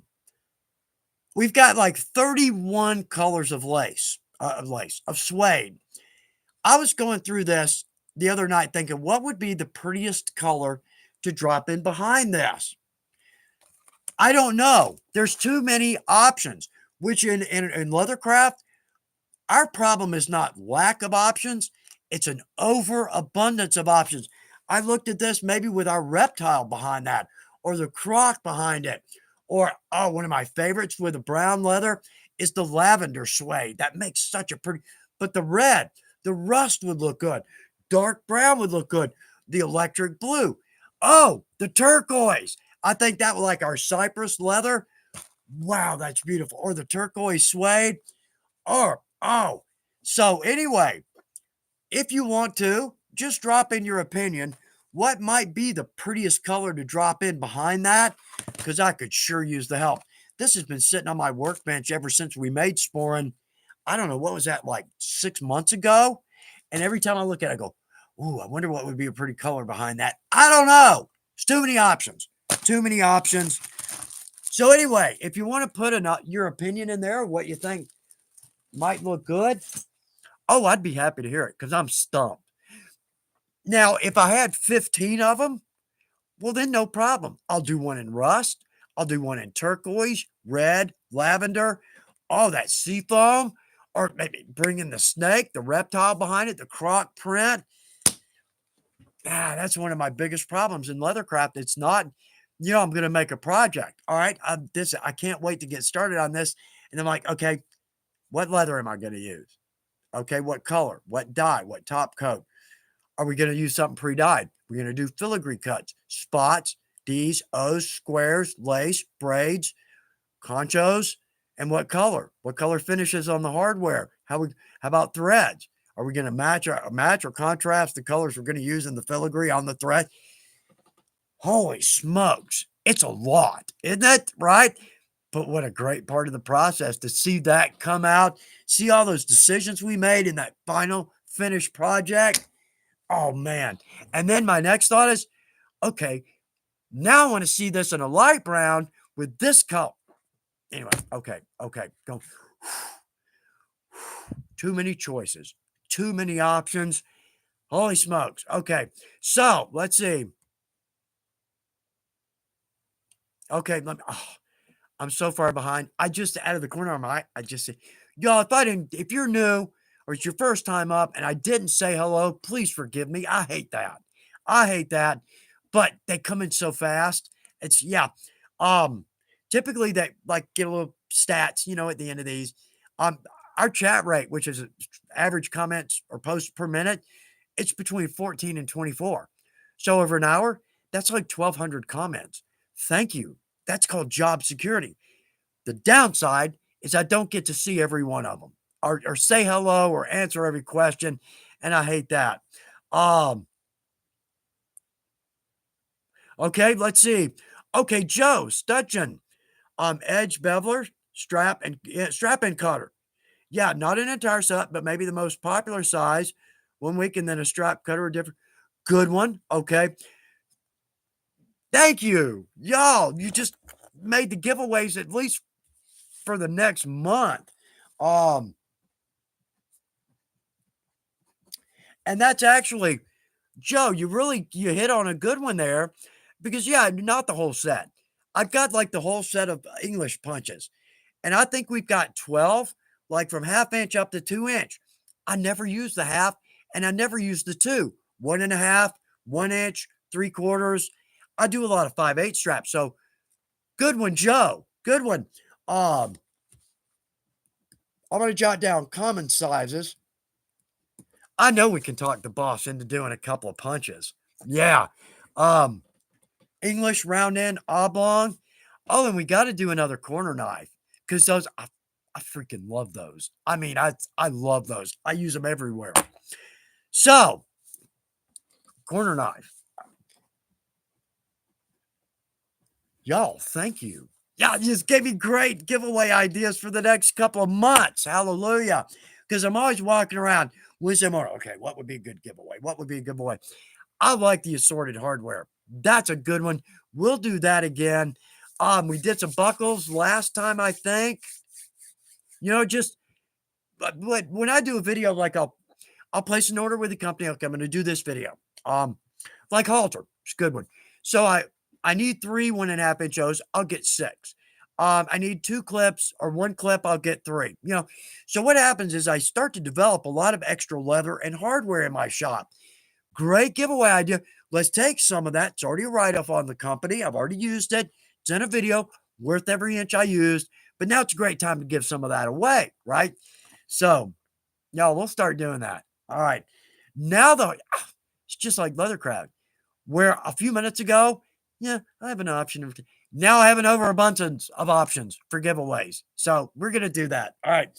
We've got like 31 colors of of suede. I was going through this the other night thinking, what would be the prettiest color to drop in behind this? I don't know. There's too many options, which in leathercraft, our problem is not lack of options. It's an overabundance of options. I looked at this maybe with our reptile behind that, or the croc behind it, or, oh, one of my favorites with the brown leather is the lavender suede. That makes such a pretty, but the red, the rust would look good. Dark brown would look good. The electric blue. Oh, the turquoise. I think that was like our cypress leather. Wow, that's beautiful. Or the turquoise suede. Or, oh. So anyway, if you want to, just drop in your opinion. What might be the prettiest color to drop in behind that? Because I could sure use the help. This has been sitting on my workbench ever since we made sporin. I don't know, what was that, like 6 months ago? And every time I look at it, I go, ooh, I wonder what would be a pretty color behind that. I don't know. It's too many options. Too many options. So anyway, if you want to put your opinion in there, what you think might look good, oh, I'd be happy to hear it because I'm stumped. Now, if I had 15 of them, well, then no problem. I'll do one in rust. I'll do one in turquoise, red, lavender, all that seafoam, or maybe bring in the snake, the reptile behind it, the croc print. That's one of my biggest problems in leathercraft. It's not, I'm going to make a project. All right. I can't wait to get started on this. And I'm like, okay, what leather am I going to use? Okay. What color, what dye, what top coat? Are we going to use something pre-dyed? We're going to do filigree cuts, spots, D's, O's, squares, lace, braids, conchos, and what color? What color finishes on the hardware? How about threads? Are we going to match or contrast the colors we're going to use in the filigree on the thread? Holy smokes. It's a lot, isn't it? Right? But what a great part of the process to see that come out, see all those decisions we made in that final finished project. Oh, man. And then my next thought is, okay, now I want to see this in a light brown with this color. Anyway, okay, go. Too many choices, too many options. Holy smokes. Okay, so let's see. Okay, I'm so far behind. I just, out of the corner of my eye, I just said, y'all, if you're new or it's your first time up and I didn't say hello, please forgive me. I hate that. But they come in so fast. It's, yeah. Typically they like get a little stats, at the end of these. Um, our chat rate, which is average comments or posts per minute, it's between 14 and 24. So over an hour, that's like 1,200 comments. Thank you. That's called job security. The downside is I don't get to see every one of them or say hello or answer every question. And I hate that. Um, okay, let's see. Okay, Joe Stutchin, edge beveler, strap and cutter. Yeah, not an entire set, but maybe the most popular size 1 week, and then a strap cutter, a different good one. Okay. Thank you. Y'all, you just made the giveaways at least for the next month. Um, and that's actually Joe, you hit on a good one there because yeah, not the whole set. I've got like the whole set of English punches. And I think we've got 12, like from half inch up to 2 inch. I never use the half and I never use the two. 1.5, 1 inch, 3/4. I do a lot of 5/8 straps. So good one, Joe. Good one. Um, I'm gonna jot down common sizes. I know we can talk the boss into doing a couple of punches. Yeah. Um, English round end oblong. Oh, and we got to do another corner knife because I freaking love those. I mean, I love those. I use them everywhere. So, corner knife. Y'all, thank you. Y'all just gave me great giveaway ideas for the next couple of months. Hallelujah. Because I'm always walking around Wednesday morning. Okay, what would be a good giveaway? What would be a giveaway? I like the assorted hardware. That's a good one. We'll do that again. We did some buckles last time, I think. You know, just but when I do a video, like I'll place an order with the company. Okay, I'm going to do this video. Like halter, it's a good one. So I need 3 1.5 inch O's. I'll get 6. I need 2 clips or 1 clip. I'll get 3. You know, so what happens is I start to develop a lot of extra leather and hardware in my shop. Great giveaway idea. Let's take some of that. It's already a write-off on the company. I've already used it. It's in a video worth every inch I used. But now it's a great time to give some of that away, right? So, y'all, we'll start doing that. All right. Now, though, it's just like Leathercraft, where a few minutes ago, yeah, I have an option. Now I have an overabundance of options for giveaways. So we're going to do that. All right.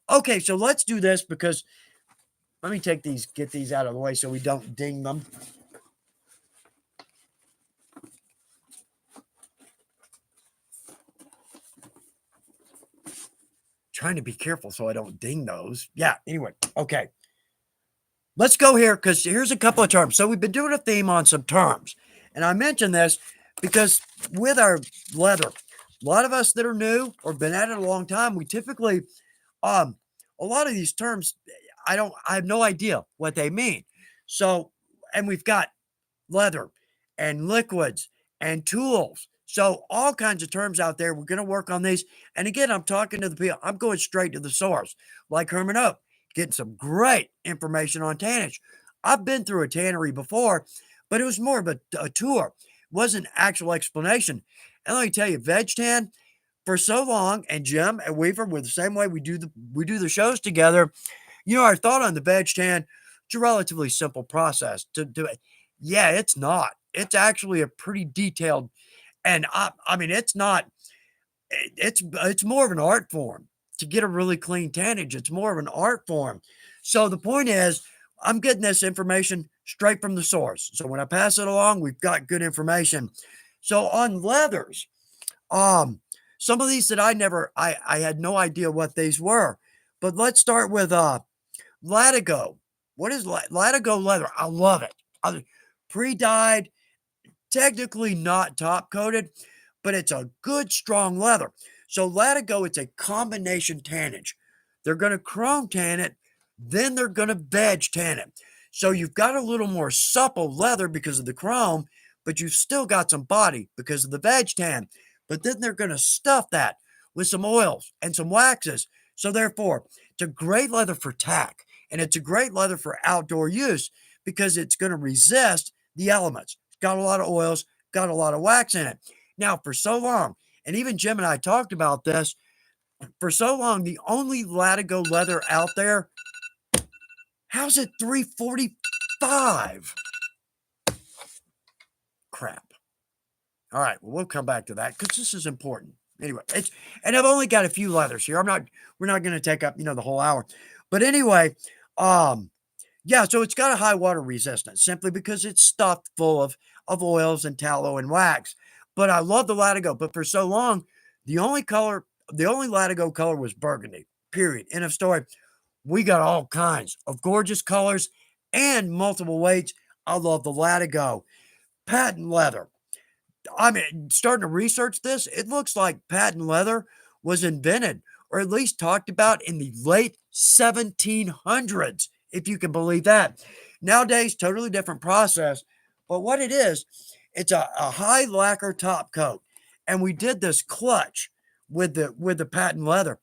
Okay, so let's do this because let me get these out of the way so we don't ding them. Trying to be careful so I don't ding those. Yeah, anyway, okay. Let's go here because here's a couple of terms. So we've been doing a theme on some terms. And I mentioned this because with our leather, a lot of us that are new or been at it a long time, we typically, a lot of these terms, I have no idea what they mean. So, and we've got leather and liquids and tools. So all kinds of terms out there. We're going to work on these. And again, I'm talking to the people. I'm going straight to the source, like Herman Oak, getting some great information on tannage. I've been through a tannery before, but it was more of a tour. It wasn't actual explanation. And let me tell you, veg tan for so long, and Jim and Weaver, we're the same way we do the shows together. You know, our thought on the veg tan, it's a relatively simple process to do it. Yeah, it's not. It's actually a pretty detailed, and I mean, it's not. It's more of an art form to get a really clean tannage. It's more of an art form. So the point is, I'm getting this information straight from the source. So when I pass it along, we've got good information. So on leathers, some of these that I had no idea what these were. But let's start with Latigo. What is Latigo leather? I love it. Pre-dyed, technically not top coated, but it's a good strong leather. So Latigo, it's a combination tannage. They're going to chrome tan it, then they're going to veg tan it. So you've got a little more supple leather because of the chrome, but you've still got some body because of the veg tan. But then they're going to stuff that with some oils and some waxes. So therefore, it's a great leather for tack, and it's a great leather for outdoor use because it's going to resist the elements. It's got a lot of oils, got a lot of wax in it. Now, for so long, and even Jim and I talked about this, for so long, the only Latigo leather out there, how's it 340? 5. Crap. All right, well, we'll come back to that because this is important. Anyway, and I've only got a few leathers here. We're not going to take up, the whole hour. But anyway, yeah, so it's got a high water resistance simply because it's stuffed full of oils and tallow and wax. But I love the Latigo. But for so long, the only Latigo color was burgundy. Period. End of story. We got all kinds of gorgeous colors and multiple weights. I love the Latigo. Patent leather. I mean, starting to research this, it looks like patent leather was invented or at least talked about in the late 1700s, if you can believe that. Nowadays, totally different process. But what it is, it's a high lacquer top coat. And we did this clutch with the patent leather.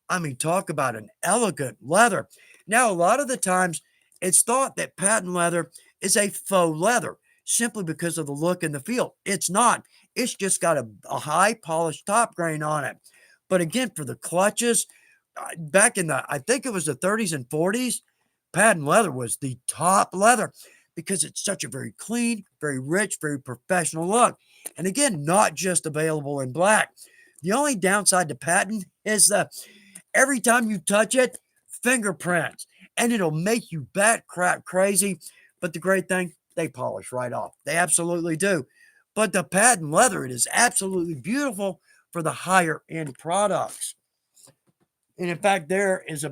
I mean, talk about an elegant leather. Now, a lot of the times it's thought that patent leather is a faux leather simply because of the look and the feel. It's not. It's just got a high polished top grain on it. But again, for the clutches, back in I think it was the 30s and 40s, patent leather was the top leather because it's such a very clean, very rich, very professional look. And again, not just available in black. The only downside to patent is that every time you touch it, fingerprints, and it'll make you bat crap crazy. But the great thing, they polish right off. They absolutely do. But the patent leather, it is absolutely beautiful for the higher end products. And in fact, there is a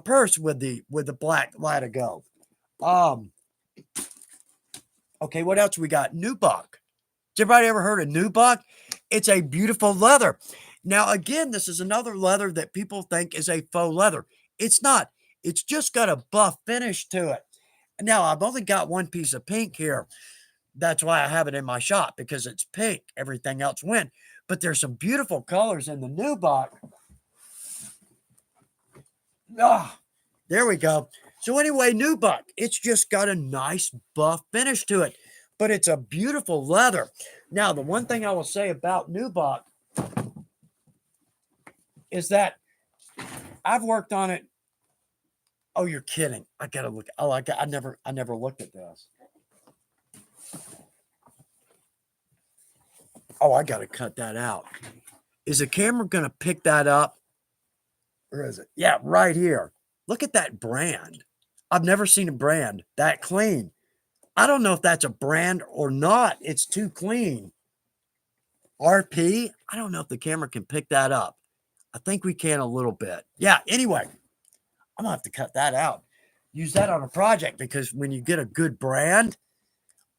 purse with the black Latigo. Okay, what else we got? Nubuck. Has everybody ever heard of Nubuck? It's a beautiful leather. Now, again, this is another leather that people think is a faux leather. It's not. It's just got a buff finish to it. Now, I've only got one piece of pink here. That's why I have it in my shop, because it's pink. Everything else went. But there's some beautiful colors in the Nubuck. There we go. So anyway, Nubuck, it's just got a nice buff finish to it. But it's a beautiful leather. Now, the one thing I will say about Nubuck is that I've worked on it. Oh, you're kidding. I gotta look. Oh, I never looked at this. Oh, I gotta cut that out. Is the camera gonna pick that up? Where is it? Yeah, right here. Look at that brand. I've never seen a brand that clean. I don't know if that's a brand or not. It's too clean. RP? I don't know if the camera can pick that up. I think we can a little bit. Yeah, anyway, I'm gonna have to cut that out. Use that on a project, because when you get a good brand,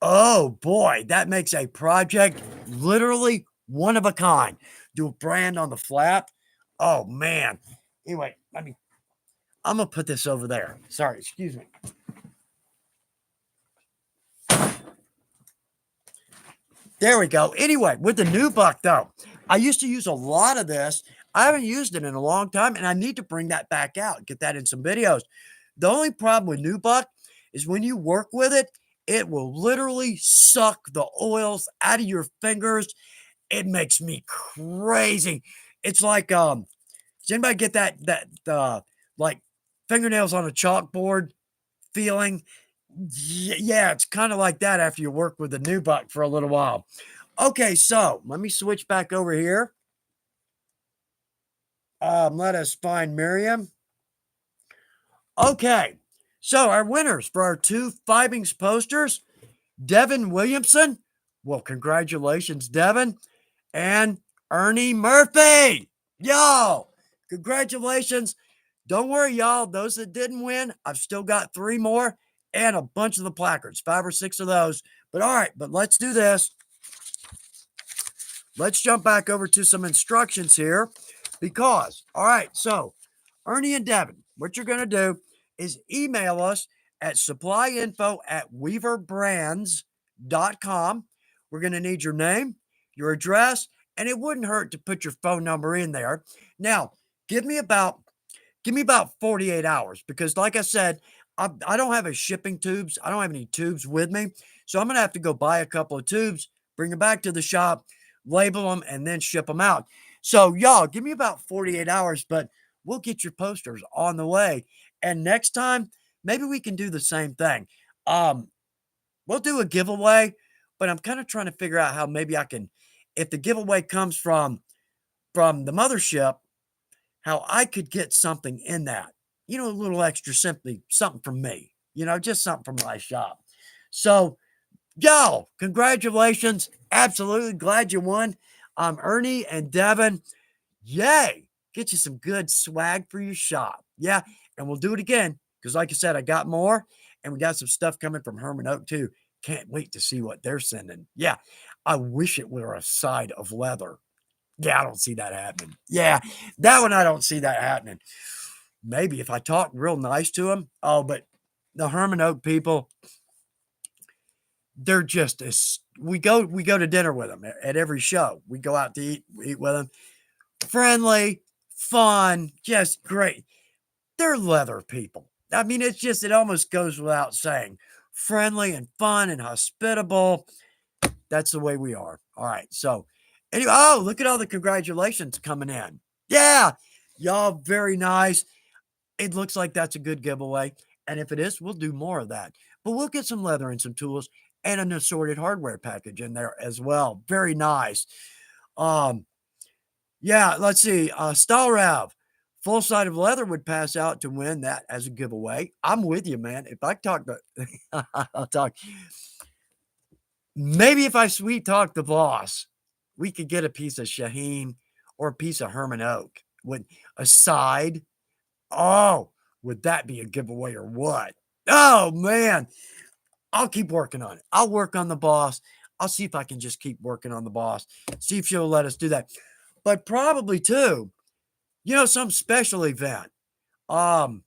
oh boy, that makes a project literally one of a kind. Do a brand on the flap. Oh man. Anyway, I'm gonna put this over there. Sorry, excuse me. There we go. Anyway, with the Nubuck though, I used to use a lot of this. I haven't used it in a long time, and I need to bring that back out, get that in some videos. The only problem with Nubuck is when you work with it, it will literally suck the oils out of your fingers. It makes me crazy. It's like, does anybody get that like fingernails on a chalkboard feeling? Yeah, it's kind of like that after you work with the Nubuck for a little while. Okay, so let me switch back over here. Let us find Miriam. Okay, so our winners for our 2 Fibings posters, Devin Williamson. Well, congratulations, Devin. And Ernie Murphy. Yo, congratulations. Don't worry, y'all. Those that didn't win, I've still got 3 more and a bunch of the placards, 5 or 6 of those. But all right, but let's do this. Let's jump back over to some instructions here because, all right, so Ernie and Devin, what you're going to do is email us at supplyinfo@weaverbrands.com. We're going to need your name, your address, and it wouldn't hurt to put your phone number in there. Now, give me about 48 hours because, like I said, I don't have a shipping tubes. I don't have any tubes with me. So I'm going to have to go buy a couple of tubes, bring them back to the shop, label them, and then ship them out. So y'all, give me about 48 hours, but we'll get your posters on the way. And next time, maybe we can do the same thing. Um, we'll do a giveaway, but I'm kind of trying to figure out how maybe I can, if the giveaway comes from the mothership, how I could get something in that. A little extra, simply something from me. Just something from my shop. So, yo, congratulations. Absolutely glad you won. Ernie and Devin, yay. Get you some good swag for your shop. Yeah, and we'll do it again because, like I said, I got more and we got some stuff coming from Herman Oak too. Can't wait to see what they're sending. Yeah, I wish it were a side of leather. Yeah, I don't see that happening. Yeah, that one I don't see that happening. Maybe if I talk real nice to them. Oh, but the Herman Oak people, they're just as we go to dinner with them at every show. We go out to eat with them. Friendly, fun, just great. They're leather people. I mean, it almost goes without saying. Friendly and fun and hospitable. That's the way we are. All right. So, anyway, oh, look at all the congratulations coming in. Yeah. Y'all, very nice. It looks like that's a good giveaway. And if it is, we'll do more of that. But we'll get some leather and some tools and an assorted hardware package in there as well. Very nice. Um, yeah, let's see. Stalrav, full side of leather would pass out to win that as a giveaway. I'm with you, man. If I talk to, I'll talk. Maybe if I sweet talk the boss, we could get a piece of Shaheen or a piece of Herman Oak with a side. Oh, would that be a giveaway or what? Oh, man. I'll keep working on it. I'll work on the boss. I'll see if I can just keep working on the boss. See if she'll let us do that. But probably too, some special event. Um,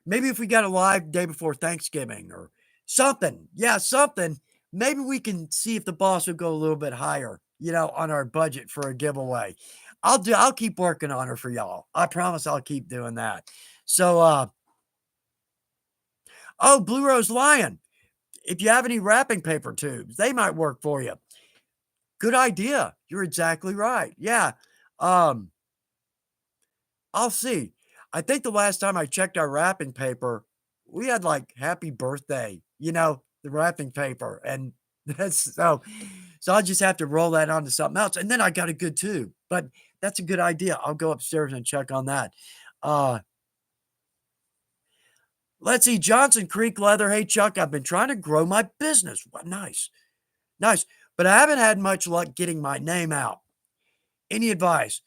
Maybe if we got a live day before Thanksgiving or something. Yeah, something. Maybe we can see if the boss would go a little bit higher, on our budget for a giveaway. I'll keep working on her for y'all. I promise I'll keep doing that. So oh, Blue Rose Lion. If you have any wrapping paper tubes, they might work for you. Good idea. You're exactly right. Yeah. Um, I'll see. I think the last time I checked our wrapping paper, we had like happy birthday, the wrapping paper. And that's so I'll just have to roll that onto something else. And then I got a good tube. But that's a good idea. I'll go upstairs and check on that. Uh let's see, Johnson Creek Leather. Hey Chuck, I've been trying to grow my business. What nice. Nice. But I haven't had much luck getting my name out. Any advice?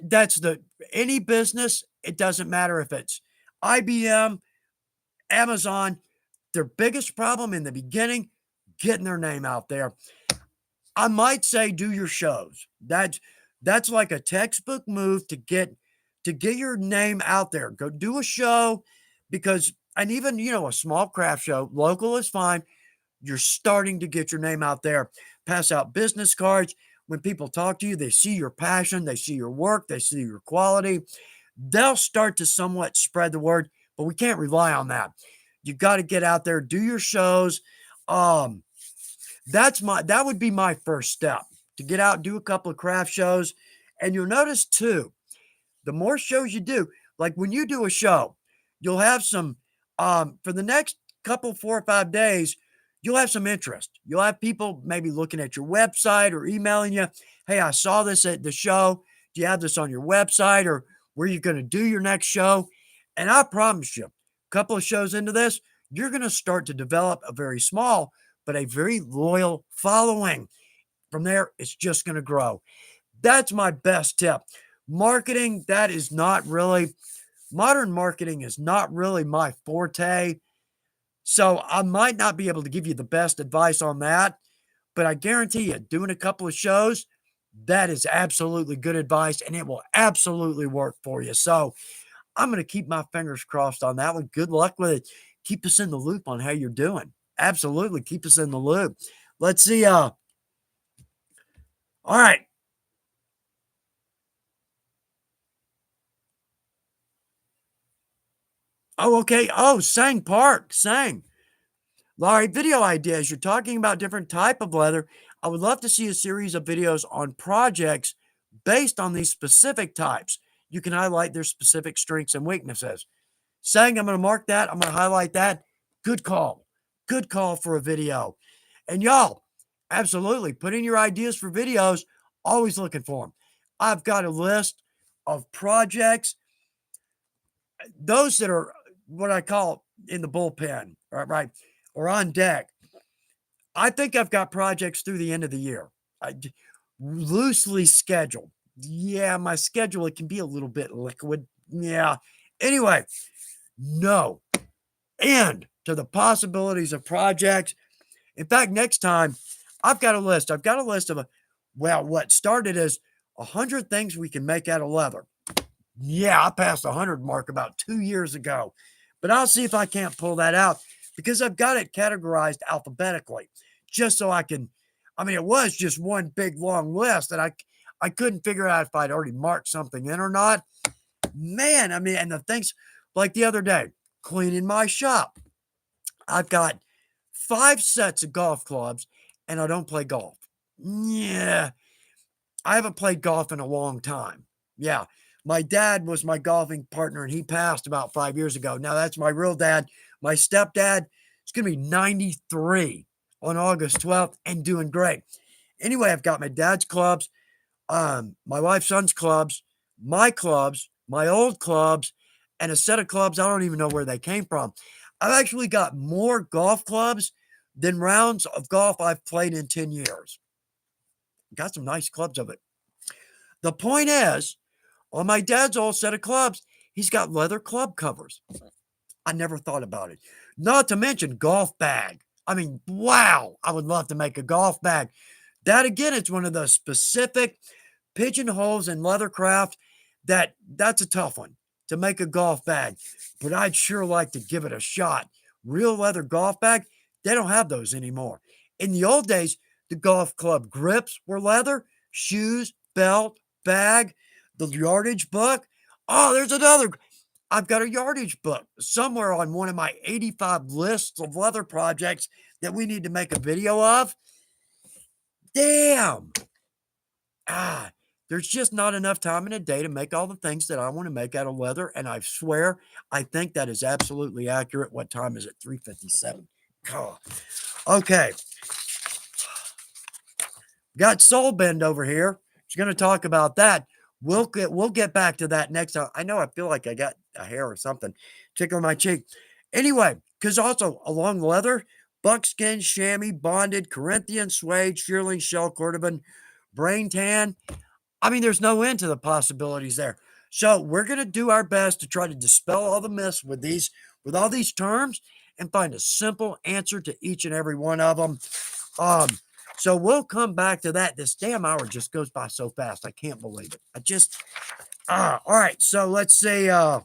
That's the any business, it doesn't matter if it's IBM, Amazon, their biggest problem in the beginning, getting their name out there. I might say do your shows. That's like a textbook move to get your name out there. Go do a show because and even a small craft show, local is fine. You're starting to get your name out there. Pass out business cards. When people talk to you, they see your passion, they see your work, they see your quality. They'll start to somewhat spread the word, but we can't rely on that. You got to get out there, do your shows. Um, that would be my first step to get out, do a couple of craft shows. And you'll notice too, the more shows you do, like when you do a show, you'll have some for the next couple 4 or 5 days, you'll have some interest. You'll have people maybe looking at your website or emailing you. Hey, I saw this at the show. Do you have this on your website or where you're going to do your next show? And I promise you, a couple of shows into this, you're going to start to develop a very small, but a very loyal following. From there, it's just going to grow. That's my best tip. Marketing, that is not really, modern marketing is not really my forte. So I might not be able to give you the best advice on that, but I guarantee you, doing a couple of shows, that is absolutely good advice and it will absolutely work for you. So I'm going to keep my fingers crossed on that one. Good luck with it. Keep us in the loop on how you're doing. Absolutely. Keep us in the loop. Let's see. All right. Oh, okay. Oh, Sang Park. Sang. Laurie, video ideas. You're talking about different type of leather. I would love to see a series of videos on projects based on these specific types. You can highlight their specific strengths and weaknesses. Saying I'm going to mark that. I'm going to highlight that. Good call. good call for a video. And y'all, absolutely, put in your ideas for videos. Always looking for them. I've got a list of projects, those that are what I call in the bullpen, right, or on deck. I think I've got projects through the end of the year. Loosely scheduled. Yeah, my schedule, it can be a little bit liquid. Yeah. Anyway, no end to the possibilities of projects. In fact, next time, I've got a list. I've got a list of, what started as 100 things we can make out of leather. Yeah, I passed the 100 mark about 2 years ago, but I'll see if I can't pull that out because I've got it categorized alphabetically just so I can. I mean, it was just one big long list that I couldn't figure out if I'd already marked something in or not. Man, I mean, and the things like the other day, cleaning my shop. I've got 5 sets of golf clubs and I don't play golf. Yeah, I haven't played golf in a long time. Yeah. My dad was my golfing partner and he passed about 5 years ago. Now that's my real dad. My stepdad is going to be 93 on August 12th and doing great. Anyway, I've got my dad's clubs, my wife's son's clubs, my old clubs, and a set of clubs. I don't even know where they came from. I've actually got more golf clubs than rounds of golf I've played in 10 years. Got some nice clubs of it. The point is, on my dad's old set of clubs, he's got leather club covers. I never thought about it. Not to mention golf bag. I mean, wow, I would love to make a golf bag. That again, it's one of those specific pigeonholes in leathercraft that's a tough one to make a golf bag, but I'd sure like to give it a shot. Real leather golf bag, they don't have those anymore. In the old days, the golf club grips were leather, shoes, belt, bag, the yardage book. Oh, there's another. I've got a yardage book somewhere on one of my 85 lists of leather projects that we need to make a video of. Damn. There's just not enough time in a day to make all the things that I want to make out of leather. And I swear, I think that is absolutely accurate. What time is it? 3:57. God. Okay. Got Soul Bend over here. She's going to talk about that. We'll get back to that next time. I know I feel like I got a hair or something tickling my cheek. Anyway, because also along leather, buckskin, chamois, bonded, Corinthian, suede, shearling, shell, cordovan, brain tan. I mean, there's no end to the possibilities there. So we're going to do our best to try to dispel all the myths with all these terms and find a simple answer to each and every one of them. So we'll come back to that. This damn hour just goes by so fast. I can't believe it. All right. So let's see. I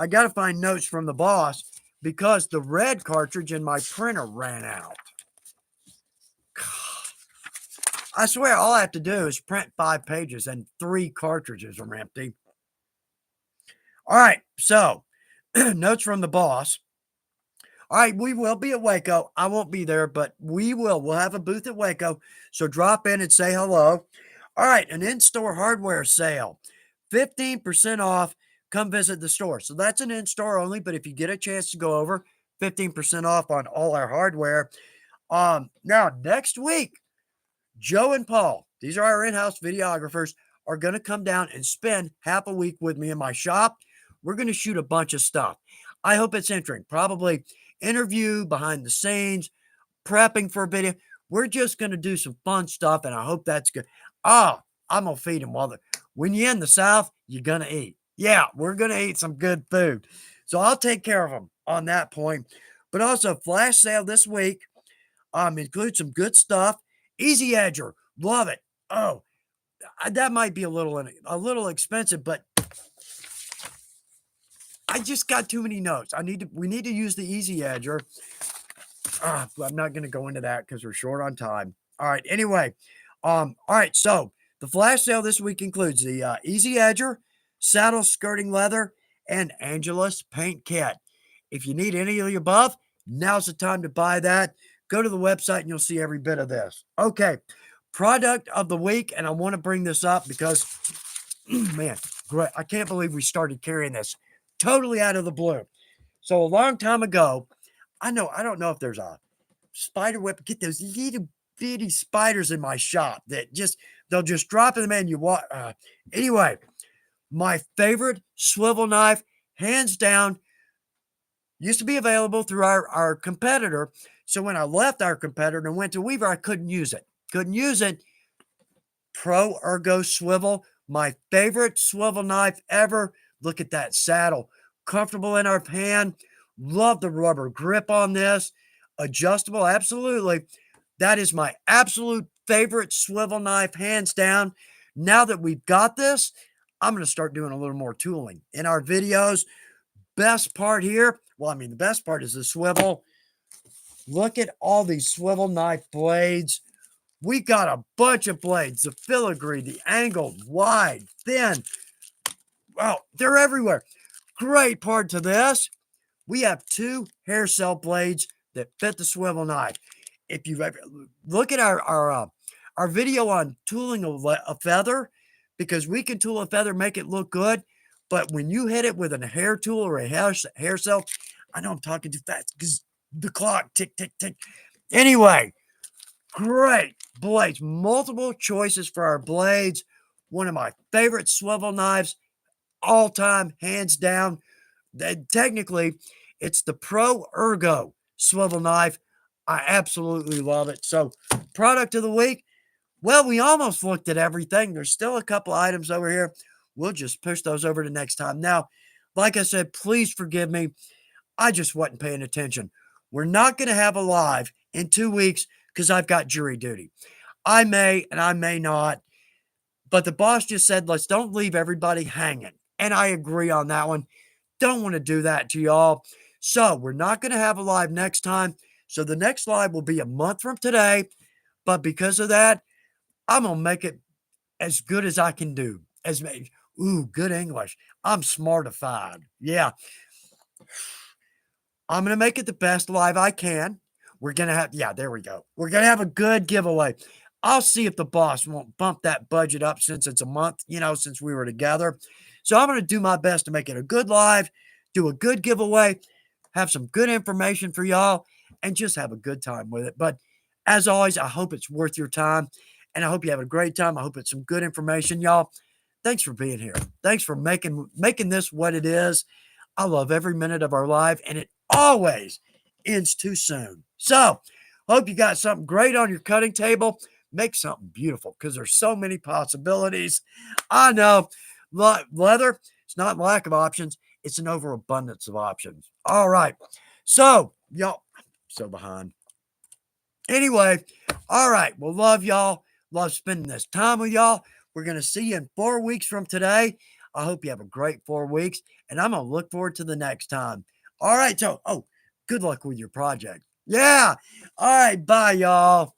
got to find notes from the boss because the red cartridge in my printer ran out. I swear all I have to do is print 5 pages and 3 cartridges are empty. All right. So notes from the boss. All right, we will be at Waco. I won't be there, but we will. We'll have a booth at Waco. So drop in and say hello. All right, an in-store hardware sale. 15% off. Come visit the store. So that's an in-store only, but if you get a chance to go over, 15% off on all our hardware. Now, next week, Joe and Paul, these are our in-house videographers, are going to come down and spend half a week with me in my shop. We're going to shoot a bunch of stuff. I hope it's interesting. Probably interview, behind the scenes, prepping for a video. We're just going to do some fun stuff, and I hope that's good. I'm going to feed them when you're in the South, you're going to eat. Yeah, we're going to eat some good food. So I'll take care of them on that point. But also, flash sale this week includes some good stuff. Easy Edger, love it. Oh, that might be a little expensive, but I just got too many notes. We need to use the Easy Edger. I'm not going to go into that because we're short on time. All right. Anyway, all right. So the flash sale this week includes the Easy Edger, saddle skirting leather, and Angelus paint kit. If you need any of the above, now's the time to buy that. Go to the website and you'll see every bit of this. Okay. Product of the week. And I want to bring this up because, man, great. I can't believe we started carrying this totally out of the blue. So a long time ago, I don't know if there's a spider web. Get those little bitty spiders in my shop that they'll just drop in the man. You want anyway. My favorite swivel knife, hands down, used to be available through our competitor. So when I left our competitor and went to Weaver, I couldn't use it. Couldn't use it. Pro Ergo Swivel, my favorite swivel knife ever. Look at that saddle. Comfortable in our hand. Love the rubber grip on this. Adjustable, absolutely. That is my absolute favorite swivel knife, hands down. Now that we've got this, I'm going to start doing a little more tooling in our videos. Best part here, well, I mean, the best part is the swivel. Look at all these swivel knife blades. We got a bunch of blades, the filigree, the angled, wide, thin. Wow, they're everywhere. Great part to this. We have 2 hair cell blades that fit the swivel knife. If you ever look at our video on tooling a feather, because we can tool a feather, make it look good. But when you hit it with a hair tool or a hair cell, I know I'm talking too fast because the clock tick, tick, tick. Anyway, great blades, multiple choices for our blades. One of my favorite swivel knives, all time, hands down. Technically, it's the Pro Ergo swivel knife. I absolutely love it. So, product of the week. Well, we almost looked at everything. There's still a couple items over here. We'll just push those over to next time. Now, like I said, please forgive me. I just wasn't paying attention. We're not going to have a live in 2 weeks because I've got jury duty. I may and I may not, but the boss just said, let's don't leave everybody hanging. And I agree on that one. Don't want to do that to y'all. So we're not going to have a live next time. So the next live will be a month from today. But because of that, I'm going to make it as good as I can do. Good English. I'm smartified. Yeah. I'm going to make it the best live I can. We're going to have, yeah, there we go. We're going to have a good giveaway. I'll see if the boss won't bump that budget up since it's a month, since we were together. So I'm going to do my best to make it a good live, do a good giveaway, have some good information for y'all, and just have a good time with it. But as always, I hope it's worth your time, and I hope you have a great time. I hope it's some good information, y'all. Thanks for being here. Thanks for making this what it is. I love every minute of our life, and it always ends too soon. So, hope you got something great on your cutting table. Make something beautiful because there's so many possibilities. I know leather, it's not lack of options, it's an overabundance of options. All right. So, y'all, I'm so behind. Anyway, all right. Well, love y'all. Love spending this time with y'all. We're going to see you in 4 weeks from today. I hope you have a great 4 weeks, and I'm going to look forward to the next time. All right. So, good luck with your project. Yeah. All right. Bye, y'all.